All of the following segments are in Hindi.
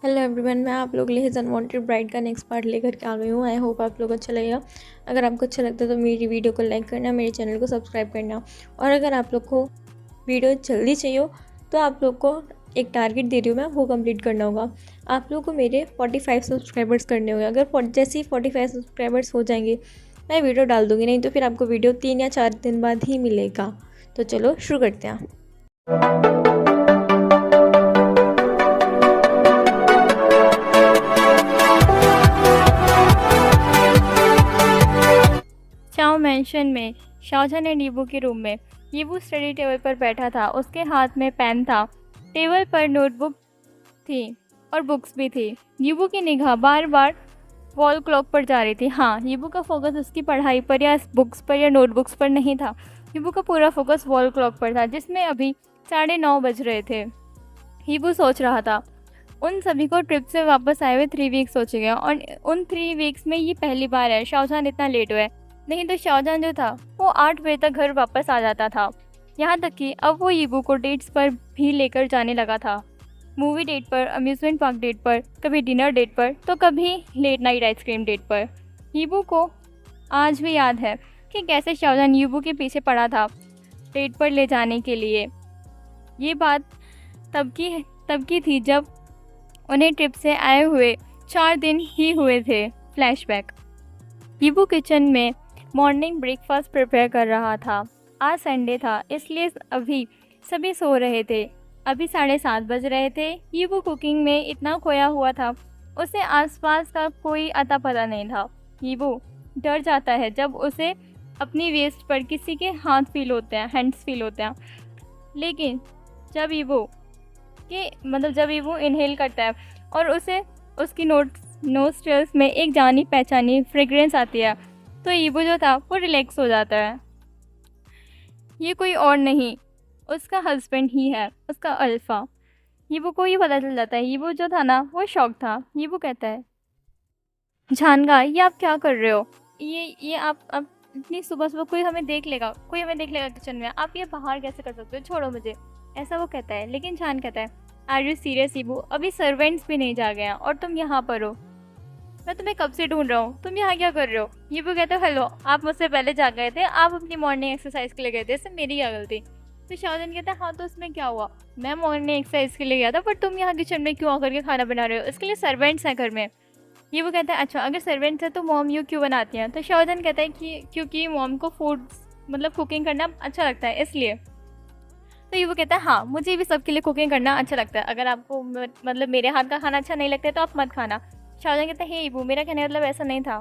हेलो एवरीवन, मैं आप लोग के लिए अनवांटेड ब्राइड का नेक्स्ट पार्ट लेकर के आ गई हूँ। आई होप आप लोग अच्छा लगेगा। अगर आपको अच्छा लगता है तो मेरी वीडियो को लाइक करना, मेरे चैनल को सब्सक्राइब करना। और अगर आप लोग को वीडियो जल्दी चाहिए हो तो आप लोग को एक टारगेट दे रही हूँ मैं, वो कंप्लीट करना होगा। आप लोग को मेरे 45 सब्सक्राइबर्स करने होंगे। अगर जैसे ही 45 सब्सक्राइबर्स हो जाएंगे मैं वीडियो डाल दूँगी, नहीं तो फिर आपको वीडियो 3 या 4 दिन बाद ही मिलेगा। तो चलो शुरू करते हैं। चाओ मैंशन में शाओजहान एंड यीबू के रूम में यीबू स्टडी टेबल पर बैठा था। उसके हाथ में पेन था, टेबल पर नोटबुक थी और बुक्स भी थी। यीबू की निगाह बार बार वॉल क्लॉक पर जा रही थी। हाँ, यीबू का फोकस उसकी पढ़ाई पर या बुक्स पर या नोटबुक्स पर नहीं था। यीबू का पूरा फोकस वॉल क्लॉक पर था, जिसमें अभी 9:30 बज रहे थे। यीबू सोच रहा था, उन सभी को ट्रिप से वापस आए हुए 3 वीक्स हो चुके हैं और उन 3 वीक्स में ये पहली बार है शाओजहान इतना लेट हुआ है। नहीं तो शाओजहान जो था वो 8 बजे तक घर वापस आ जाता था। यहाँ तक कि अब वो यीबू को डेट्स पर भी लेकर जाने लगा था। मूवी डेट पर, अम्यूज़मेंट पार्क डेट पर, कभी डिनर डेट पर तो कभी लेट नाइट आइसक्रीम डेट पर। यीबू को आज भी याद है कि कैसे शाओजहान यीबू के पीछे पड़ा था डेट पर ले जाने के लिए। ये बात तब की थी जब उन्हें ट्रिप से आए हुए 4 दिन ही हुए थे। फ्लैशबैक। यीबू किचन में मॉर्निंग ब्रेकफास्ट प्रिपेयर कर रहा था। आज संडे था, इसलिए अभी सभी सो रहे थे। अभी 7:30 बज रहे थे। यीबू कुकिंग में इतना खोया हुआ था, उसे आसपास का कोई अता पता नहीं था। यीबू डर जाता है जब उसे अपनी वेस्ट पर किसी के हैंड्स फील होते हैं। लेकिन जब यीबू इनहेल करता है और उसे उसकी नोस्ट्रल्स में एक जानी पहचानी फ्रेग्रेंस आती है, तो यीबू जो था वो रिलैक्स हो जाता है। ये कोई और नहीं, उसका हस्बैंड ही है, उसका अल्फ़ा। यीबू को ये पता चल जाता है। यीबू जो था ना वो शॉक था। यीबू कहता है, जानगा, ये आप क्या कर रहे हो? ये आप इतनी सुबह सुबह कोई हमें देख लेगा किचन में। आप ये बाहर कैसे कर सकते हो? छोड़ो मुझे, ऐसा वो कहता है। लेकिन जान कहता है, आर यू सीरियस यीबू? अभी सर्वेंट्स भी नहीं जागे हैं और तुम यहाँ पर हो। मैं तुम्हें कब से ढूंढ रहा हूँ, तुम यहाँ क्या कर रहे हो? यीबू कहता है, हेलो, आप मुझसे पहले जाग गए थे, आप अपनी मॉर्निंग एक्सरसाइज के लिए गए थे, इससे मेरी क्या गलती? तो शाओजहान कहता है, हाँ तो उसमें क्या हुआ? मैं मॉर्निंग एक्सरसाइज के लिए गया था, पर तुम यहाँ किचन में क्यों आकर के खाना बना रहे हो? इसके लिए सर्वेंट्स हैं घर में। यीबू कहता है, अच्छा अगर सर्वेंट्स है तो मॉम यू क्यों बनाती हैं? तो शाओजहान कहता है कि क्योंकि मॉम को फूड कुकिंग करना अच्छा लगता है, इसलिए। तो यीबू कहता है, हाँ मुझे भी सबके लिए कुकिंग करना अच्छा लगता है। अगर आपको मेरे हाथ का खाना अच्छा नहीं लगता है तो आप मत खाना। शाहजहां कहता है, हे यीबू, मेरा कहने का मतलब ऐसा नहीं था।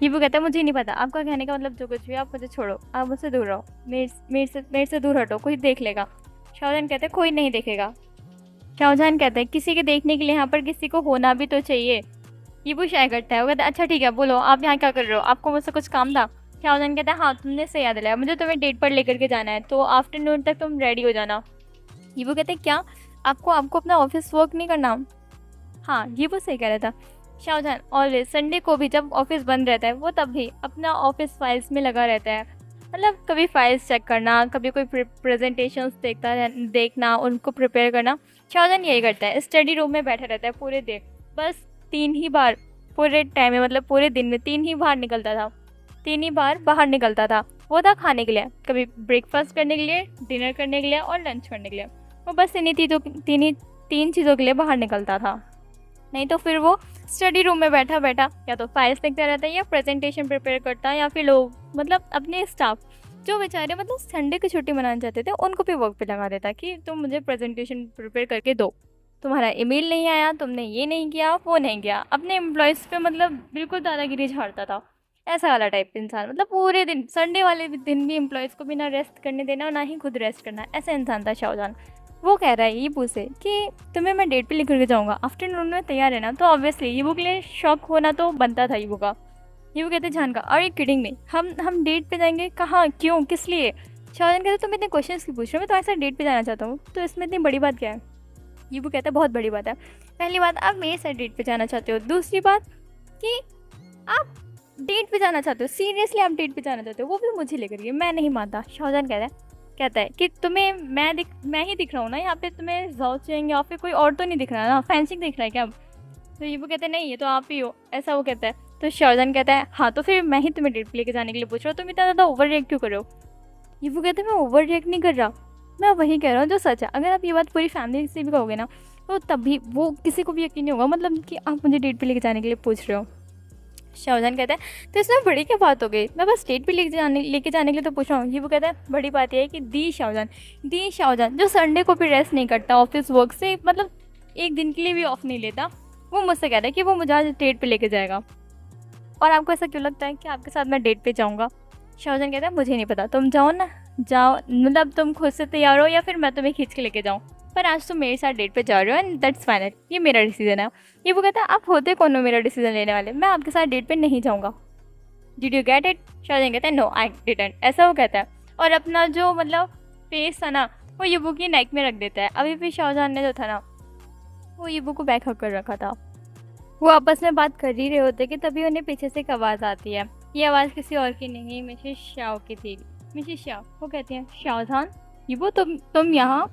यीबू कहता है, मुझे नहीं पता आपका कहने का मतलब जो कुछ भी, आप मुझे छोड़ो, आप मुझसे दूर रहो, मेरे से दूर हटो, कोई देख लेगा। शाहजहां कहते हैं, कोई नहीं देखेगा। शाहजहां कहते हैं, किसी के देखने के लिए यहाँ पर किसी को होना भी तो चाहिए। यीबू शाय करता है। वो कहता है, अच्छा ठीक है, बोलो आप यहाँ क्या कर रहे हो? आपको मुझसे कुछ काम था? शाहजहां कहता है, हाँ तुमने सही याद दिलाया, मुझे तुम्हें डेट पर लेकर के जाना है, तो आफ्टरनून तक तुम रेडी हो जाना। यीबू कहते हैं, क्या आपको अपना ऑफिस वर्क नहीं करना? हाँ, यीबू सही कह रहा था। शाहजहां ऑलवेज संडे को भी जब ऑफिस बंद रहता है वो तब भी अपना ऑफिस फाइल्स में लगा रहता है। कभी फाइल्स चेक करना, कभी कोई प्रेजेंटेशंस देखना, उनको प्रिपेयर करना। शाहजहां यही करता है, स्टडी रूम में बैठा रहता है पूरे दिन। बस 3 ही बार पूरे टाइम में, पूरे दिन में 3 ही बार निकलता था। 3 ही बार बाहर निकलता था। वो था खाने के लिए, कभी ब्रेकफास्ट करने के लिए, डिनर करने के लिए और लंच करने के लिए। वो बस तीन चीज़ों के लिए बाहर निकलता था। नहीं तो फिर वो स्टडी रूम में बैठा बैठा या तो फाइल्स देखता रहता है या प्रेजेंटेशन प्रिपेयर करता है, या फिर लोग अपने स्टाफ जो बेचारे संडे की छुट्टी मनाना चाहते थे उनको भी वर्क पे लगा देता कि तुम मुझे प्रेजेंटेशन प्रिपेयर करके दो, तुम्हारा ईमेल नहीं आया, तुमने ये नहीं किया, वो नहीं किया। अपने एम्प्लॉयज़ पे बिल्कुल दादागिरी झाड़ता था। ऐसा वाला टाइप इंसान, पूरे दिन, संडे वाले दिन भी एम्प्लॉयज़ को भी ना रेस्ट करने देना और ना ही खुद रेस्ट करना, ऐसा इंसान था शाहजहां। वो कह रहा है यीबू से कि तुम्हें मैं डेट पे लेकर के जाऊंगा, आफ्टरनून में तैयार है ना? तो ऑब्वियसली यीबू के लिए शौक होना तो बनता था यीबू का। यीबू कहते, जानका, और ये किडिंग में हम डेट पे जाएंगे? कहाँ, क्यों, किस लिए? शाहजहां कहते, तुम इतने क्वेश्चंस क्यों पूछ रहे हो? मैं तुम्हारे साथ डेट पे जाना चाहता हूँ, तो इसमें इतनी बड़ी बात क्या है? यीबू कहता है, बहुत बड़ी बात है। पहली बात, आप मेरे साथ डेट पे जाना चाहते हो। दूसरी बात कि आप डेट पे जाना चाहते हो, सीरियसली आप डेट पे जाना चाहते हो, वो भी मुझे लेकर के। मैं नहीं मानता। शाहजहां कहता है, कहता है कि तुम्हें मैं ही दिख रहा हूँ ना यहाँ पे, तुम्हें जाओ चेंग या फिर कोई और तो नहीं दिख रहा ना, फेंसिंग दिख रहा है क्या अब? तो ये वो कहते हैं नहीं ये तो आप ही हो, ऐसा वो कहता है। तो शाहजहान कहता है हाँ तो फिर मैं ही तुम्हें डेट पे लेके जाने के लिए पूछ रहा हूँ, तुम इतना ज़्यादा ओवर रिएक्ट क्यों कर रहे हो? ये वो कहते हैं मैं ओवर रिएक्ट नहीं कर रहा, मैं वही कह रहा हूँ जो सच है। अगर आप ये बात पूरी फैमिली से भी कहोगे ना तो तभी वो किसी को भी यकीन नहीं होगा, मतलब कि आप मुझे डेट पे लेके जाने के लिए पूछ रहे हो। शाहजहान कहता है तो इसमें बड़ी क्या बात हो गई, मैं बस डेट पे लेके जाने के लिए तो पूछ रहा हूँ। ये वो कहता है बड़ी बात यह है कि दी शाहजहान जो संडे को भी रेस्ट नहीं करता ऑफिस वर्क से, मतलब एक दिन के लिए भी ऑफ नहीं लेता, वो मुझसे कह रहा है कि वो मुझे आज डेट पे लेके जाएगा। और आपको ऐसा क्यों लगता है कि आपके साथ मैं डेट पे जाऊँगा? शाहजहान कहता है मुझे नहीं पता, तुम जाओ ना, जाओ, मतलब तुम खुद से तैयार हो या फिर मैं तुम्हें खींच के लेके जाऊँ, पर आज तुम मेरे साथ डेट पे जा रहे हो एंड दैट्स फाइनल, ये मेरा डिसीजन है। ये वो कहता है आप होते कौन हो मेरा डिसीजन लेने वाले, मैं आपके साथ डेट पे नहीं जाऊँगा। Did you get it? Shah Jahan कहता है नो आई डिडंट, ऐसा वो कहता है। और अपना जो मतलब फेस था ना वो यीबू की नेक में रख देता है। अभी भी शाहजहान ने जो था ना वो यीबू को बैक हक कर रखा था। वो आपस में बात कर ही रहे होते कि तभी उन्हें पीछे से एक आवाज़ आती है। ये आवाज़ किसी और की नहीं, मिसेस शाओ की थी। मिसेस शाओ वो कहती हैं शाहजहान यीबू तुम यहाँ?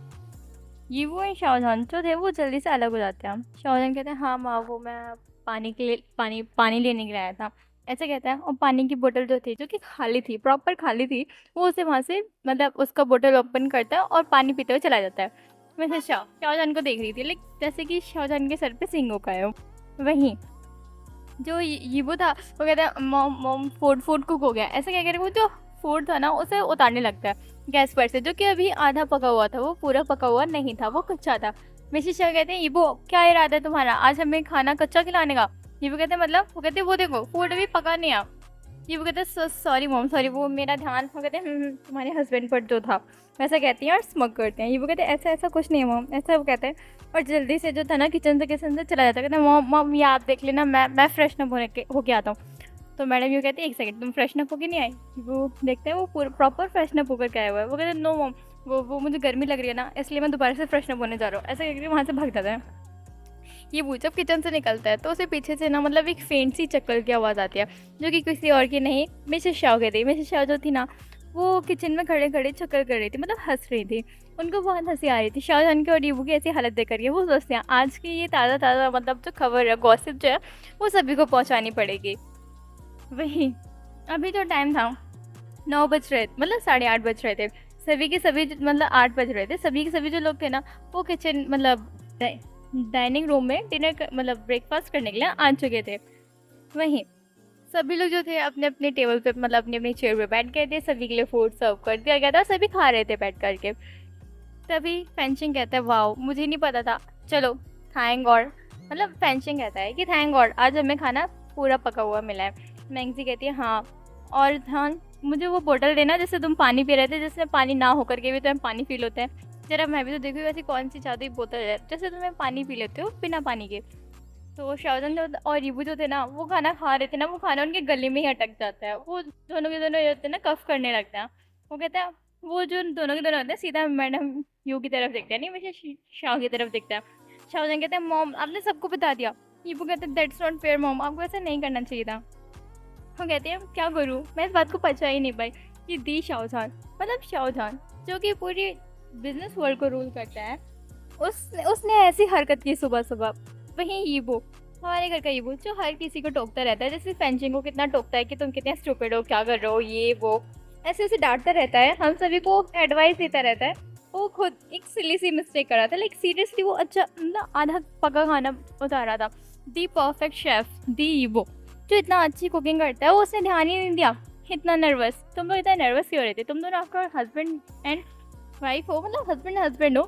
यीबू एंड शाहजहान जो थे वो जल्दी से अलग हो जाते हैं। शाहजहान कहते हैं हाँ माँ वो मैं पानी के लिए पानी लेने के लिए आया था, ऐसे कहता है। और पानी की बोतल जो थी जो कि खाली थी, प्रॉपर खाली थी, वो उसे वहाँ से मतलब उसका बोतल ओपन करता है और पानी पीते हुए चला जाता है। वैसे शाहजहान को देख रही थी लेकिन जैसे कि शाहजहान के सर पे सिंगों का है। वहीं जो यीबू था वो कहता है मॉम फूड कुक हो गया, ऐसे क्या कह रहे, वो जो फूड था ना उसे उतारने लगता है गैस पर से, जो कि अभी आधा पका हुआ था, वो पूरा पका हुआ नहीं था, वो कच्चा था। मिसेस शाह कहते हैं यीबू क्या इरादा है तुम्हारा, आज हमें खाना कच्चा खिलाने का? यीबू कहते हैं मतलब? वो कहते हैं वो देखो फूड अभी पका नहीं आ। यीबू कहते हैं सॉरी मॉम सॉरी, वो मेरा ध्यान, वो कहते हैं तुम्हारे हस्बैंड पर जो था, वैसा कहती हैं और स्मग करते हैं। यीबू कहते हैं ऐसा कुछ नहीं है मॉम, ऐसा वो कहते हैं। और जल्दी से जो था ना किचन से चला जाता है, कहते हैं मॉम ये आप देख लेना, मैं फ्रेशनअप होके आता हूँ। तो मैडम यूँ कहती है एक सेकंड तुम फ्रेशनअप होके नहीं आई? वो देखते हैं वो पूरा प्रॉपर फ्रेशनअप होकर के आया हुआ है। वो कहते हैं नो मॉम वो मुझे गर्मी लग रही है ना, इसलिए मैं दोबारा से फ्रेशनअप होने जा रहा हूँ, ऐसा करके वहाँ से भाग जाता है। ये वो जब किचन से निकलता है तो उसे पीछे से ना मतलब एक फेंट सी चक्कर की आवाज़ आती है, जो कि किसी और की नहीं मिसेस शाह की थी। मिसेस शाह जो थी ना वो किचन में खड़े खड़े चक्कर कर रही थी, मतलब हंस रही थी। उनको बहुत हंसी आ रही थी शाहजहान की और यीबू की ऐसी हालत देख करके। वो सोचते हैं आज की ये ताज़ा मतलब जो खबर है, गॉसिप जो है, वो सभी को पहुँचानी पड़ेगी। वही अभी जो टाइम था 9 बज रहे, मतलब 8:30 बज रहे थे। सभी के सभी मतलब 8 बज रहे थे। सभी के सभी जो लोग थे ना वो किचन मतलब डाइनिंग रूम में डिनर मतलब ब्रेकफास्ट करने के लिए आ चुके थे। वहीं सभी लोग जो थे अपने अपने टेबल पे मतलब अपनी अपनी चेयर पे बैठ गए थे। सभी के लिए फूड सर्व कर दिया गया था, सभी खा रहे थे बैठ करके। तभी फेंशिंग कहता है वाओ मुझे नहीं पता था, चलो थैंक गॉड, मतलब फेंशिंग कहता है कि थैंक गॉड आज हमें खाना पूरा पका हुआ मिला है। मैंगजी कहती है हाँ, और ध्यान मुझे वो बोतल देना जिससे तुम पानी पी रहे थे, जिसमें पानी ना होकर के भी तुम्हें पानी फील होता है। जरा मैं भी तो देखूँ वैसी कौन सी जादुई बोतल है जैसे तुम्हें पानी पी लेते हो बिना पानी के। तो शाहजहान और यीबू जो थे ना वो खाना खा रहे थे ना, वो खाना उनके गले में ही अटक जाता है। वो दोनों के दोनों होते हैं ना कफ करने लगते हैं। वो कहते हैं वो जो दोनों के दोनों होते हैं सीधा मैडम यू की तरफ देखते हैं, नहीं मुझे शाह की तरफ देखता है। शाहजहान कहते हैं मॉम आपने सबको बता दिया। यीबू कहते हैं दैट्स नॉट फेयर मॉम, आपको ऐसा नहीं करना चाहिए था। वो कहते हैं क्या करूँ, मैं इस बात को पचा ही नहीं पाई कि दी शाहजहान मतलब शाहजहान जो कि पूरी बिजनेस वर्ल्ड को रूल करता है, उसने ऐसी हरकत की सुबह सुबह। वहीं यीबू हमारे घर का यीबू जो हर किसी को टोकता रहता है, जैसे फेंचिंग को कितना टोकता है कि तुम कितने स्टूपिड हो, क्या कर रहे हो, ये वो ऐसे उसे डांटता रहता है, हम सभी को एडवाइस देता रहता है। वो खुद एक सिली सी मिस्टेक कर रहा था, लाइक सीरियसली वो अच्छा मतलब आधा पका खाना उतार रहा था। दी परफेक्ट शेफ दी यीबू जो इतना अच्छी कुकिंग करता है वो उसने ध्यान ही नहीं दिया। इतना नर्वस, तुम लोग इतना नर्वस क्यों रहे थे, तुम दोनों आपका हस्बैंड एंड वाइफ हो, मतलब हस्बैंड हो,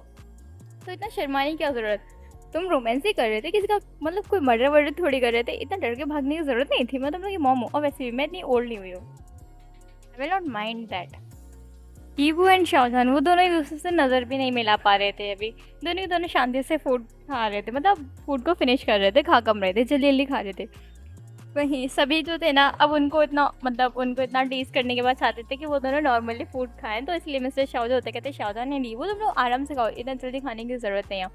तो इतना शर्माने की क्या ज़रूरत, तुम रोमांस ही कर रहे थे, किसी का मतलब कोई मर्डर थोड़ी कर रहे थे, इतना डर के भागने की ज़रूरत नहीं थी। मैं तुम लोग की मॉम हूँ और वैसे भी मैं इतनी ओल्ड नहीं हुई हूँ, I will not mind that. यीबू एंड शाहजहान वो दोनों एक दूसरे से नज़र भी नहीं मिला पा रहे थे। अभी दोनों के दोनों शांति से फूड खा रहे थे, मतलब फूड को फिनिश कर रहे थे, खा कम रहे थे, जल्दी जल्दी खा रहे थे। वहीं सभी जो थे ना अब उनको इतना टेस्ट करने के बाद चाहते थे कि वो दोनों नॉर्मली फूड खाएं, तो इसलिए मिस्टर शाह जो होते कहते हैं शाहजहान ने यीबू तुम लोग आराम से खाओ, इतना जल्दी खाने की ज़रूरत नहीं है,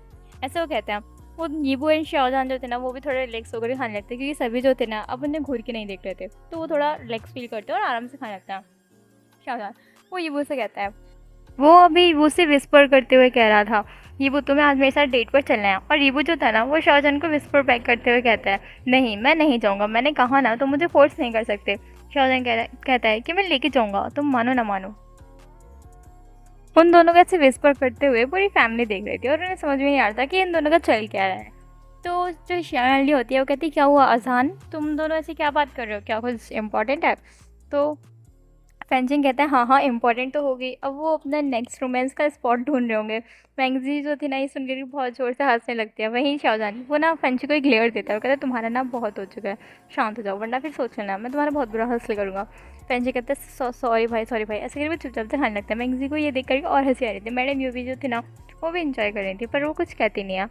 ऐसे वो कहते हैं। वो यीबू एंड शाहजहान जो थे ना वो भी थोड़ा रिलैक्स होकर खाने लगते क्योंकि सभी जो थे ना अब उन्हें घूर के नहीं देख रहे थे, तो वो थोड़ा रिलैक्स फील करते और आराम से खाने लगता है। शाहजहान वो यीबू से कहता है वो अभी यीबू से विस्पर करते हुए कह रहा था, यीबू तुम्हें आज मेरे साथ डेट पर चलना है। और यीबू जो था ना वो शाहजहान को विस्पर बैक करते हुए कहता है, नहीं मैं नहीं जाऊँगा, मैंने कहा ना, तुम मुझे फोर्स नहीं कर सकते। शाहजहान कहता है कि मैं लेके जाऊँगा, तुम मानो ना मानो। उन दोनों का ऐसे विस्पर करते हुए पूरी फैमिली देख रही थी और उन्हें समझ में नहीं आ रहा था कि इन दोनों का चल क्या रहा है। तो जो शायली होती है वो कहती है, क्या हुआ अजान, तुम दोनों ऐसे क्या बात कर रहे हो, क्या कुछ इम्पोर्टेंट है? तो फेंचिंग कहता है, हाँ हाँ इम्पोर्टेंट तो होगी। अब वो अपना नेक्स्ट रोमांस का स्पॉट ढूंढ रहे होंगे। मैंगजी जो थी ना ये सुनकर के बहुत ज़ोर से हंसने लगती है। वहीं शाहजहान वो ना फेंची को एक ग्लेयर देता है, वो कहता है तुम्हारा ना बहुत हो चुका है, शांत हो जाओ वरना फिर सोच लेना मैं तुम्हारा बहुत बुरा हंसल करूँगा। फेंची कहता है सॉरी भाई ऐसे करके चुपचाप से खाने लगता है। मैंगजी को ये देख करके और हंसी आ रही थी। मैडम यू भी जो थी ना वो भी इंजॉय कर रही थी, पर वो कुछ कहती नहीं है।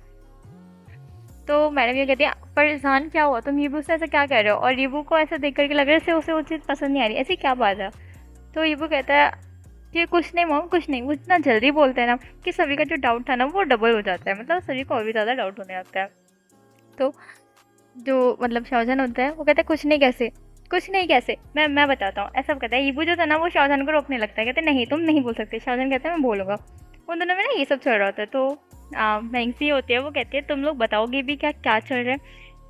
तो मैडम ये कहती है, परेशान क्या हुआ, तुम यीबू से ऐसा क्या कह रहे हो? और यीबू को ऐसा देख करके लग रहा है जैसे उसे वो चीज़ पसंद नहीं आ रही, ऐसी क्या बात है? तो यीबू कहता है कि कुछ नहीं मॉम कुछ नहीं। वो इतना जल्दी बोलते हैं ना कि सभी का जो डाउट था ना वो डबल हो जाता है, मतलब सभी को और भी ज़्यादा डाउट होने लगता है। तो जो मतलब शाहजहान होता है वो कहता है कुछ नहीं कैसे, मैं बताता हूँ, ऐसा कहता है। यीबू जो था ना वो शाहजहान को रोकने लगता है, कहते नहीं तुम नहीं बोल सकते। शाहजहान कहता है मैं बोलूँगा। उन दोनों में ना ये सब चल रहा होता है। तो मैंगसी होती है वो कहती है तुम लोग बताओगे भी क्या क्या चल रहा है?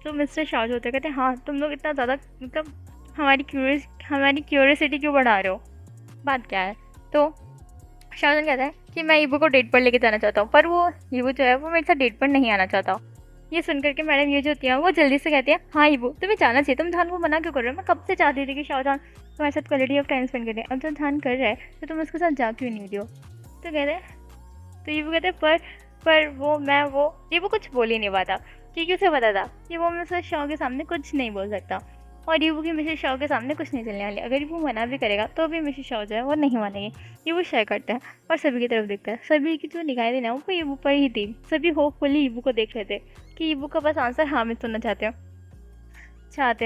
तो मिस्टर शाहज होते हैं कहते हैं हाँ तुम लोग इतना ज़्यादा मतलब हमारी क्यूरियसिटी क्यों बढ़ा रहे हो, बात क्या है? तो शाहजहान कहता है कि मैं यीबू को डेट पर लेके जाना चाहता हूँ, पर वो यीबू जो है वो मेरे साथ डेट पर नहीं आना चाहता। ये सुन करके मैडम ये जो होती है वो जल्दी से कहती है, हाँ यीबू तुम्हें जाना चाहिए, तुम जान को मना क्यों कर रहे हो? मैं कब से चाहती थी कि शाहजहान तुम्हारे साथ क्वालिटी ऑफ टाइम स्पेंड करें, अब जब जान कर रहा है तो तुम उसके साथ जा क्यों नहीं रही हो? तो कहते हैं तो यीबू कहते हैं पर वो यीबू कुछ बोल ही नहीं पाता क्योंकि उसे पता था कि वो मिसेस शॉ के सामने कुछ नहीं बोल सकता और यीबू की मिसेस शॉ के सामने कुछ नहीं चलने वाली। अगर यीबू मना भी करेगा तो भी मिसेस शॉ जो है वो नहीं मानेगी। यीबू शेयर करता है और सभी की तरफ देखता है। सभी की जो निगाहें थी ना वो यीबू पर ही थी। सभी होपफुली यीबू को देख रहे थे कि यीबू का बस आंसर हाँ में सुनना चाहते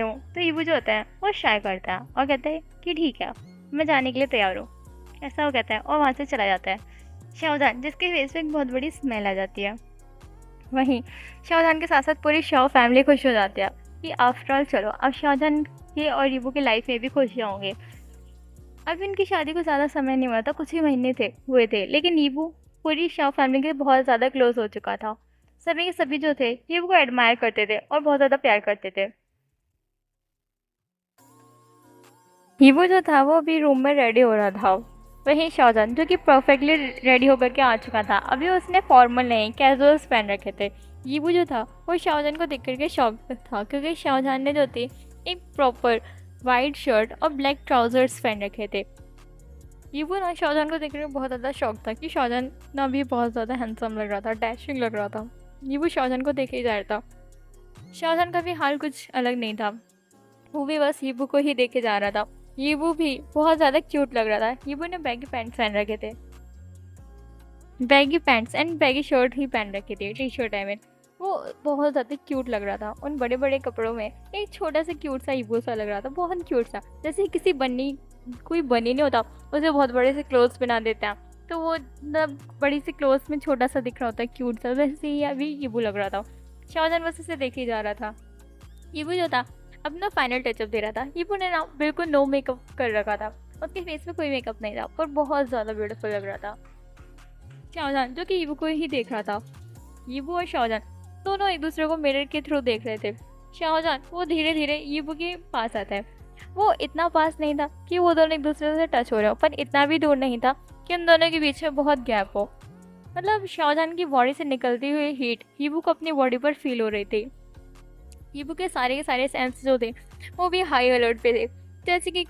हो। तो यीबू जो होता है वो शेयर करता है और कहता है कि ठीक है मैं जाने के लिए तैयार हूँ, ऐसा वो कहता है और वहाँ से चला जाता है। शाहजहान जिसके फेस पे एक बहुत बड़ी स्मेल आ जाती है। वहीं शाहजहान के साथ साथ पूरी शॉ फैमिली खुश हो जाती है कि आफ्टर ऑल चलो अब शाहजहान के और यीबू की लाइफ में भी खुशियाँ होंगे। अब इनकी शादी को ज़्यादा समय नहीं हुआ था, कुछ ही महीने हुए थे, लेकिन यीबू पूरी शॉ फैमिली के बहुत ज़्यादा क्लोज हो चुका था। सभी के सभी जो थे यीबू को एडमायर करते थे और बहुत ज़्यादा प्यार करते थे। यीबू जो था वो अभी रूम में रेडी हो रहा था। वहीं शाहजहान जो कि परफेक्टली रेडी होकर के आ चुका था, अभी उसने फॉर्मल नहीं कैजुअल्स पहन रखे थे। यीबू जो था वो शाहजहान को देख करके शॉक था क्योंकि शाहजहान ने जो थे एक प्रॉपर वाइट शर्ट और ब्लैक ट्राउजर्स पहन रखे थे। यीबू ना शाहजहान को देख करके बहुत ज़्यादा शौक था कि शाहजहान ना भी बहुत ज़्यादा हैंडसम लग रहा था, डैशिंग लग रहा था। यीबू शाहजहान को देखे जा रहा था। शाहजहान का भी हाल कुछ अलग नहीं था, वो भी बस यीबू को ही देखे जा रहा था। यीबू भी बहुत ज़्यादा क्यूट लग रहा था। यीबू ने बैगी पैंट्स पहन रखे थे, baggy pants and baggy shirt ही पहन रखी थी, टी शर्ट आई मीन। वो बहुत ज़्यादा क्यूट लग रहा था उन बड़े बड़े कपड़ों में। एक छोटा सा क्यूट सा यीबू सा लग रहा था, बहुत क्यूट सा, जैसे किसी कोई बनी नहीं होता उसे बहुत बड़े से क्लोथ्स बना देते हैं तो वो मतलब बड़ी सी क्लोथ्स में छोटा सा दिख रहा होता है क्यूट सा, वैसे ही अभी यीबू लग रहा था। शाहजहान बस उसे देखे जा रहा था। यीबू जो था अपना फाइनल टचअप दे रहा था। यीबू ने ना बिल्कुल नो मेकअप कर रखा था, उसके फेस पे कोई मेकअप नहीं था पर बहुत ज़्यादा ब्यूटीफुल लग रहा था। शाहजहान जो कि यीबू को ही देख रहा था, यीबू और शाहजहान दोनों एक दूसरे को मिरर के थ्रू देख रहे थे। शाहजहान वो धीरे धीरे यीबू के पास आता है। वो इतना पास नहीं था कि वो दोनों एक दूसरे से टच हो रहे हो, पर इतना भी दूर नहीं था कि उन दोनों के बीच में बहुत गैप हो। मतलब शाहजहान की बॉडी से निकलती हुई हीट यीबू को अपनी बॉडी पर फील हो रही थी। यीबू के सारे सेंस जो थे वो भी हाई अलर्ट पे थे। जैसे कि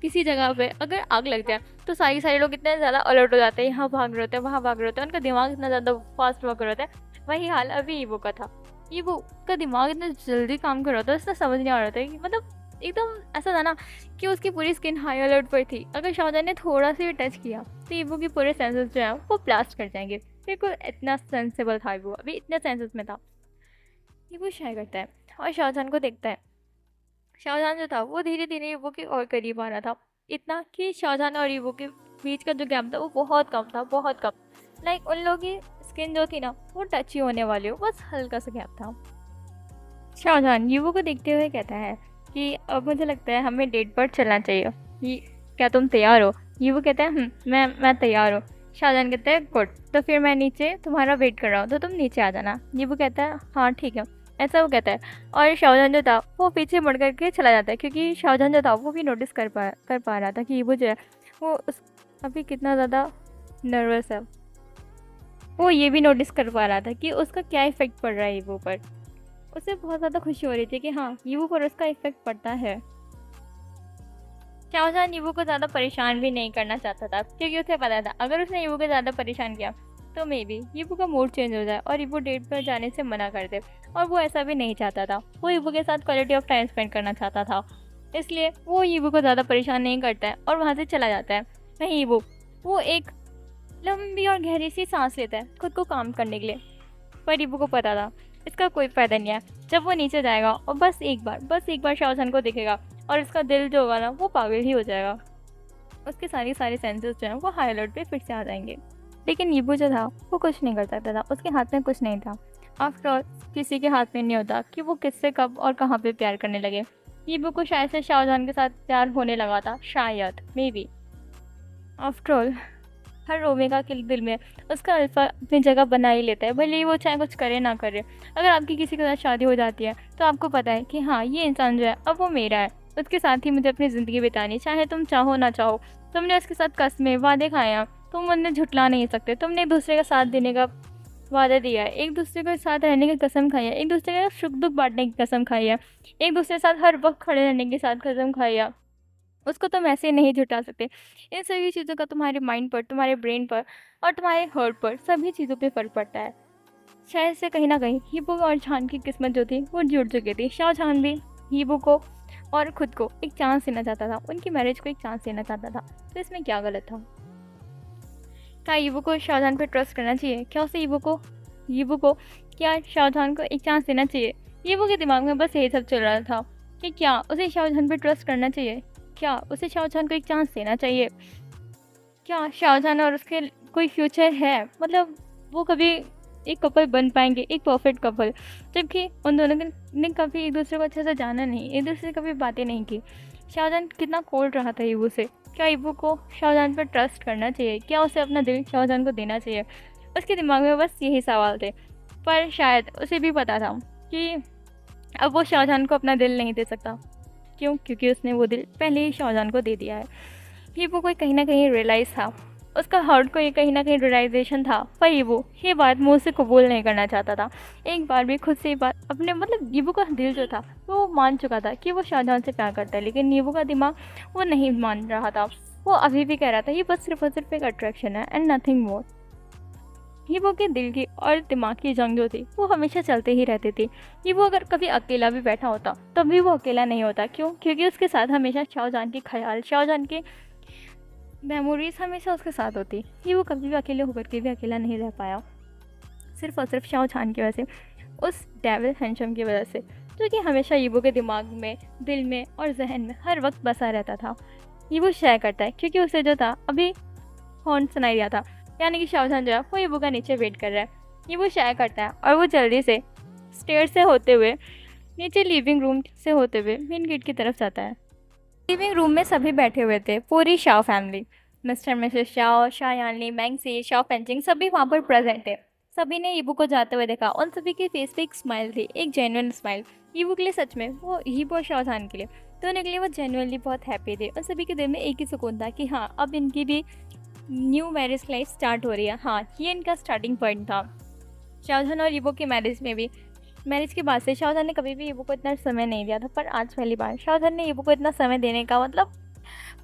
किसी जगह पे अगर आग लग जाए तो सारे लोग इतने ज़्यादा अलर्ट हो जाते हैं, यहाँ भाग रहे होते हैं वहाँ भाग रहे होते हैं, उनका दिमाग इतना ज़्यादा फास्ट वर्क कर रहा होता है। वही हाल अभी यीबू का था। यीबू का दिमाग इतना जल्दी काम कर रहा था, उससे समझ नहीं आ रहा था कि मतलब एकदम ऐसा था ना कि उसकी पूरी स्किन हाई अलर्ट पर थी। अगर शाहजहान ने थोड़ा सा भी टच किया तो यीबू के पूरे सेंसेस जो है वो ब्लास्ट कर जाएंगे। बिल्कुल इतना सेंसेबल था यीबू, अभी इतने सेंसेस में था। यीबू शाय करता है और शाहजहान को देखता है। शाहजहान जो था वो धीरे धीरे यीबू के और करीब आ रहा था, इतना कि शाहजहान और यीबू के बीच का जो गैप था वो बहुत कम था, बहुत कम। लाइक उन लोगों की स्किन जो थी ना वो टच ही होने वाली हो, बस हल्का सा गैप था। शाहजहान यीबू को देखते हुए कहता है कि अब मुझे लगता है हमें डेट पर चलना चाहिए, ये क्या तुम तैयार हो? यीबू कहता है मैं तैयार हूँ। शाहजहान कहता है गुड, तो फिर मैं नीचे तुम्हारा वेट कर रहा हूँ, तो तुम नीचे आ जाना। यीबू कहता है हाँ ठीक है, ऐसा वो कहता है। और शाहजहान जो था वो पीछे मुड़ करके चला जाता है, क्योंकि शाहजहान जो था वो भी नोटिस कर पा रहा था कि यीबू जो है वो अभी कितना ज़्यादा नर्वस है। वो ये भी नोटिस कर पा रहा था कि उसका क्या इफ़ेक्ट पड़ रहा है यीबू पर। उसे बहुत ज़्यादा खुशी हो रही थी कि हाँ यीबू पर उसका इफ़ेक्ट पड़ता है। शाहजहान यीबू को ज़्यादा परेशान भी नहीं करना चाहता था, क्योंकि उसे पता था अगर उसने यीबू को ज़्यादा परेशान किया तो मे बी यीबू का मूड चेंज हो जाए और यीबू डेट पर जाने से मना कर दे। और वो ऐसा भी नहीं चाहता था, वो यीबू के साथ क्वालिटी ऑफ टाइम स्पेंड करना चाहता था। इसलिए वो यीबू को ज़्यादा परेशान नहीं करता है और वहाँ से चला जाता है। वहीं यीबू वो एक लंबी और गहरी सी सांस लेता है खुद को काम करने के लिए। पर यीबू को पता था इसका कोई फ़ायदा नहीं है। जब वो नीचे जाएगा और बस एक बार शाहजहान को दिखेगा और इसका दिल जो होगा ना वो पागल ही हो जाएगा। उसके सारे सेंसेस जो हैं वो हाई अलर्ट पे फिर से आ जाएंगे। लेकिन यीबू जो था वो कुछ नहीं कर सकता था, उसके हाथ में कुछ नहीं था। आफ्टर ऑल किसी के हाथ में नहीं होता कि वो किससे कब और कहाँ पे प्यार करने लगे। यीबू को शायद से शाहजहान के साथ प्यार होने लगा था, शायद may be. After all her omega के दिल में उसका अल्फा अपनी जगह बना ही लेता है, भले ही वो चाहे कुछ करे ना करे। अगर आपकी किसी के साथ शादी हो जाती है तो आपको पता है कि हाँ ये इंसान जो है अब वो मेरा है, उसके साथ ही मुझे अपनी ज़िंदगी बितानी, चाहे तुम चाहो ना चाहो। तुमने उसके साथ कस्में वादे खाए हैं, तुम उन्हें झुटला नहीं सकते। तुमने एक दूसरे का साथ देने का वादा दिया है, एक दूसरे के साथ रहने की कसम खाई है, एक दूसरे का सुख दुख बांटने की कसम खाई है, एक दूसरे के साथ हर वक्त खड़े रहने के साथ कसम खाई है। उसको तुम ऐसे नहीं झुटा सकते। इन सभी चीज़ों का तुम्हारे माइंड पर, तुम्हारे ब्रेन पर और तुम्हारे हर्ट पर, सभी चीज़ों पे फ़र्क पड़ता है। शायद से कहीं ना कहीं यीबू और शाहजहान की किस्मत जो थी वो जुड़ चुकी थी। शाहजहान भी यीबू को और ख़ुद को एक चांस देना चाहता था, उनकी मैरिज को एक चांस देना चाहता था। तो इसमें क्या गलत था? क्या यीबू को शाहजहान पर ट्रस्ट करना चाहिए? क्या उसे यीबू को क्या शाहजहान को एक चांस देना चाहिए? यीबू के दिमाग में बस यही सब चल रहा था कि क्या उसे शाहजहान पर ट्रस्ट करना चाहिए, क्या उसे शाहजहान को एक चांस देना चाहिए, क्या शाहजहान और उसके कोई फ्यूचर है, मतलब वो कभी एक कपल बन पाएंगे, एक परफेक्ट कपल, जबकि उन दोनों ने कभी एक दूसरे को अच्छे से जाना नहीं, एक दूसरे से कभी बातें नहीं की। शाहजहान कितना कोल्ड रहा था यीबू से। क्या यीबू को शाहजहान पर ट्रस्ट करना चाहिए? क्या उसे अपना दिल शाहजहान को देना चाहिए? उसके दिमाग में बस यही सवाल थे। पर शायद उसे भी पता था कि अब वो शाहजहान को अपना दिल नहीं दे सकता। क्यों? क्योंकि उसने वो दिल पहले ही शाहजहान को दे दिया है। यीबू को कहीं ना कहीं रियलाइज़ था, उसका हार्ट को ये कहीं ना कहीं रियलाइजेशन था। पर यीबू ये बात मुँह से कबूल नहीं करना चाहता था। एक बार भी खुद से ये बात अपने, मतलब यीबू का दिल जो था वो मान चुका था कि वो शाहजहान से प्यार करता है, लेकिन यीबू का दिमाग वो नहीं मान रहा था। वो अभी भी कह रहा था ये बस सिर्फ और सिर्फ एक अट्रैक्शन है एंड नथिंग मोर। यीबू के दिल की और दिमाग की जंग जो थी वो हमेशा चलते ही रहती थी। यीबू अगर कभी अकेला भी बैठा होता तब भी वो अकेला नहीं होता। क्यों? क्योंकि उसके साथ हमेशा शाहजहान के ख्याल, शाहजहान के मेमोरीज हमेशा उसके साथ होती। यीबू कभी भी अकेले होकर के भी अकेला नहीं रह पाया, सिर्फ और सिर्फ शाहजहान की वजह से, उस डेविल हैंडसम की वजह से, जो कि हमेशा यीबू के दिमाग में, दिल में और जहन में हर वक्त बसा रहता था। यीबू शेयर करता है क्योंकि उसे जो था अभी हॉर्न सुनाई दिया था, यानी कि शाहजहान जो है वो यीबू का नीचे वेट कर रहा है। यीबू शेयर करता है और वो जल्दी से स्टेयर से होते हुए नीचे लिविंग रूम से होते हुए मेन गेट की तरफ जाता है। लिविंग रूम में सभी बैठे हुए थे, पूरी Shah family, mister Mrs Shah, Shah यानली, मैंगसी, शाह पेंचिंग, सभी वहाँ पर प्रेजेंट थे। सभी ने यीबू को जाते हुए देखा। उन सभी के फेस पे एक स्माइल थी, एक जेन्युइन स्माइल। यीबू के लिए सच में, वो यीबू और शाहजहान के लिए, दोनों के लिए वो जेन्युइनली बहुत हैप्पी थे। उन सभी के दिल में एक ही सुकून था कि हाँ अब इनकी भी न्यू मैरिज लाइफ स्टार्ट हो रही है। हाँ ये इनका स्टार्टिंग पॉइंट था। शाहजहान और यीबू की मैरिज में भी, मैरिज के बाद से शाहजहान ने कभी भी यीबू को इतना समय नहीं दिया था, पर आज पहली बार शाहजहान ने यीबू को इतना समय देने का, मतलब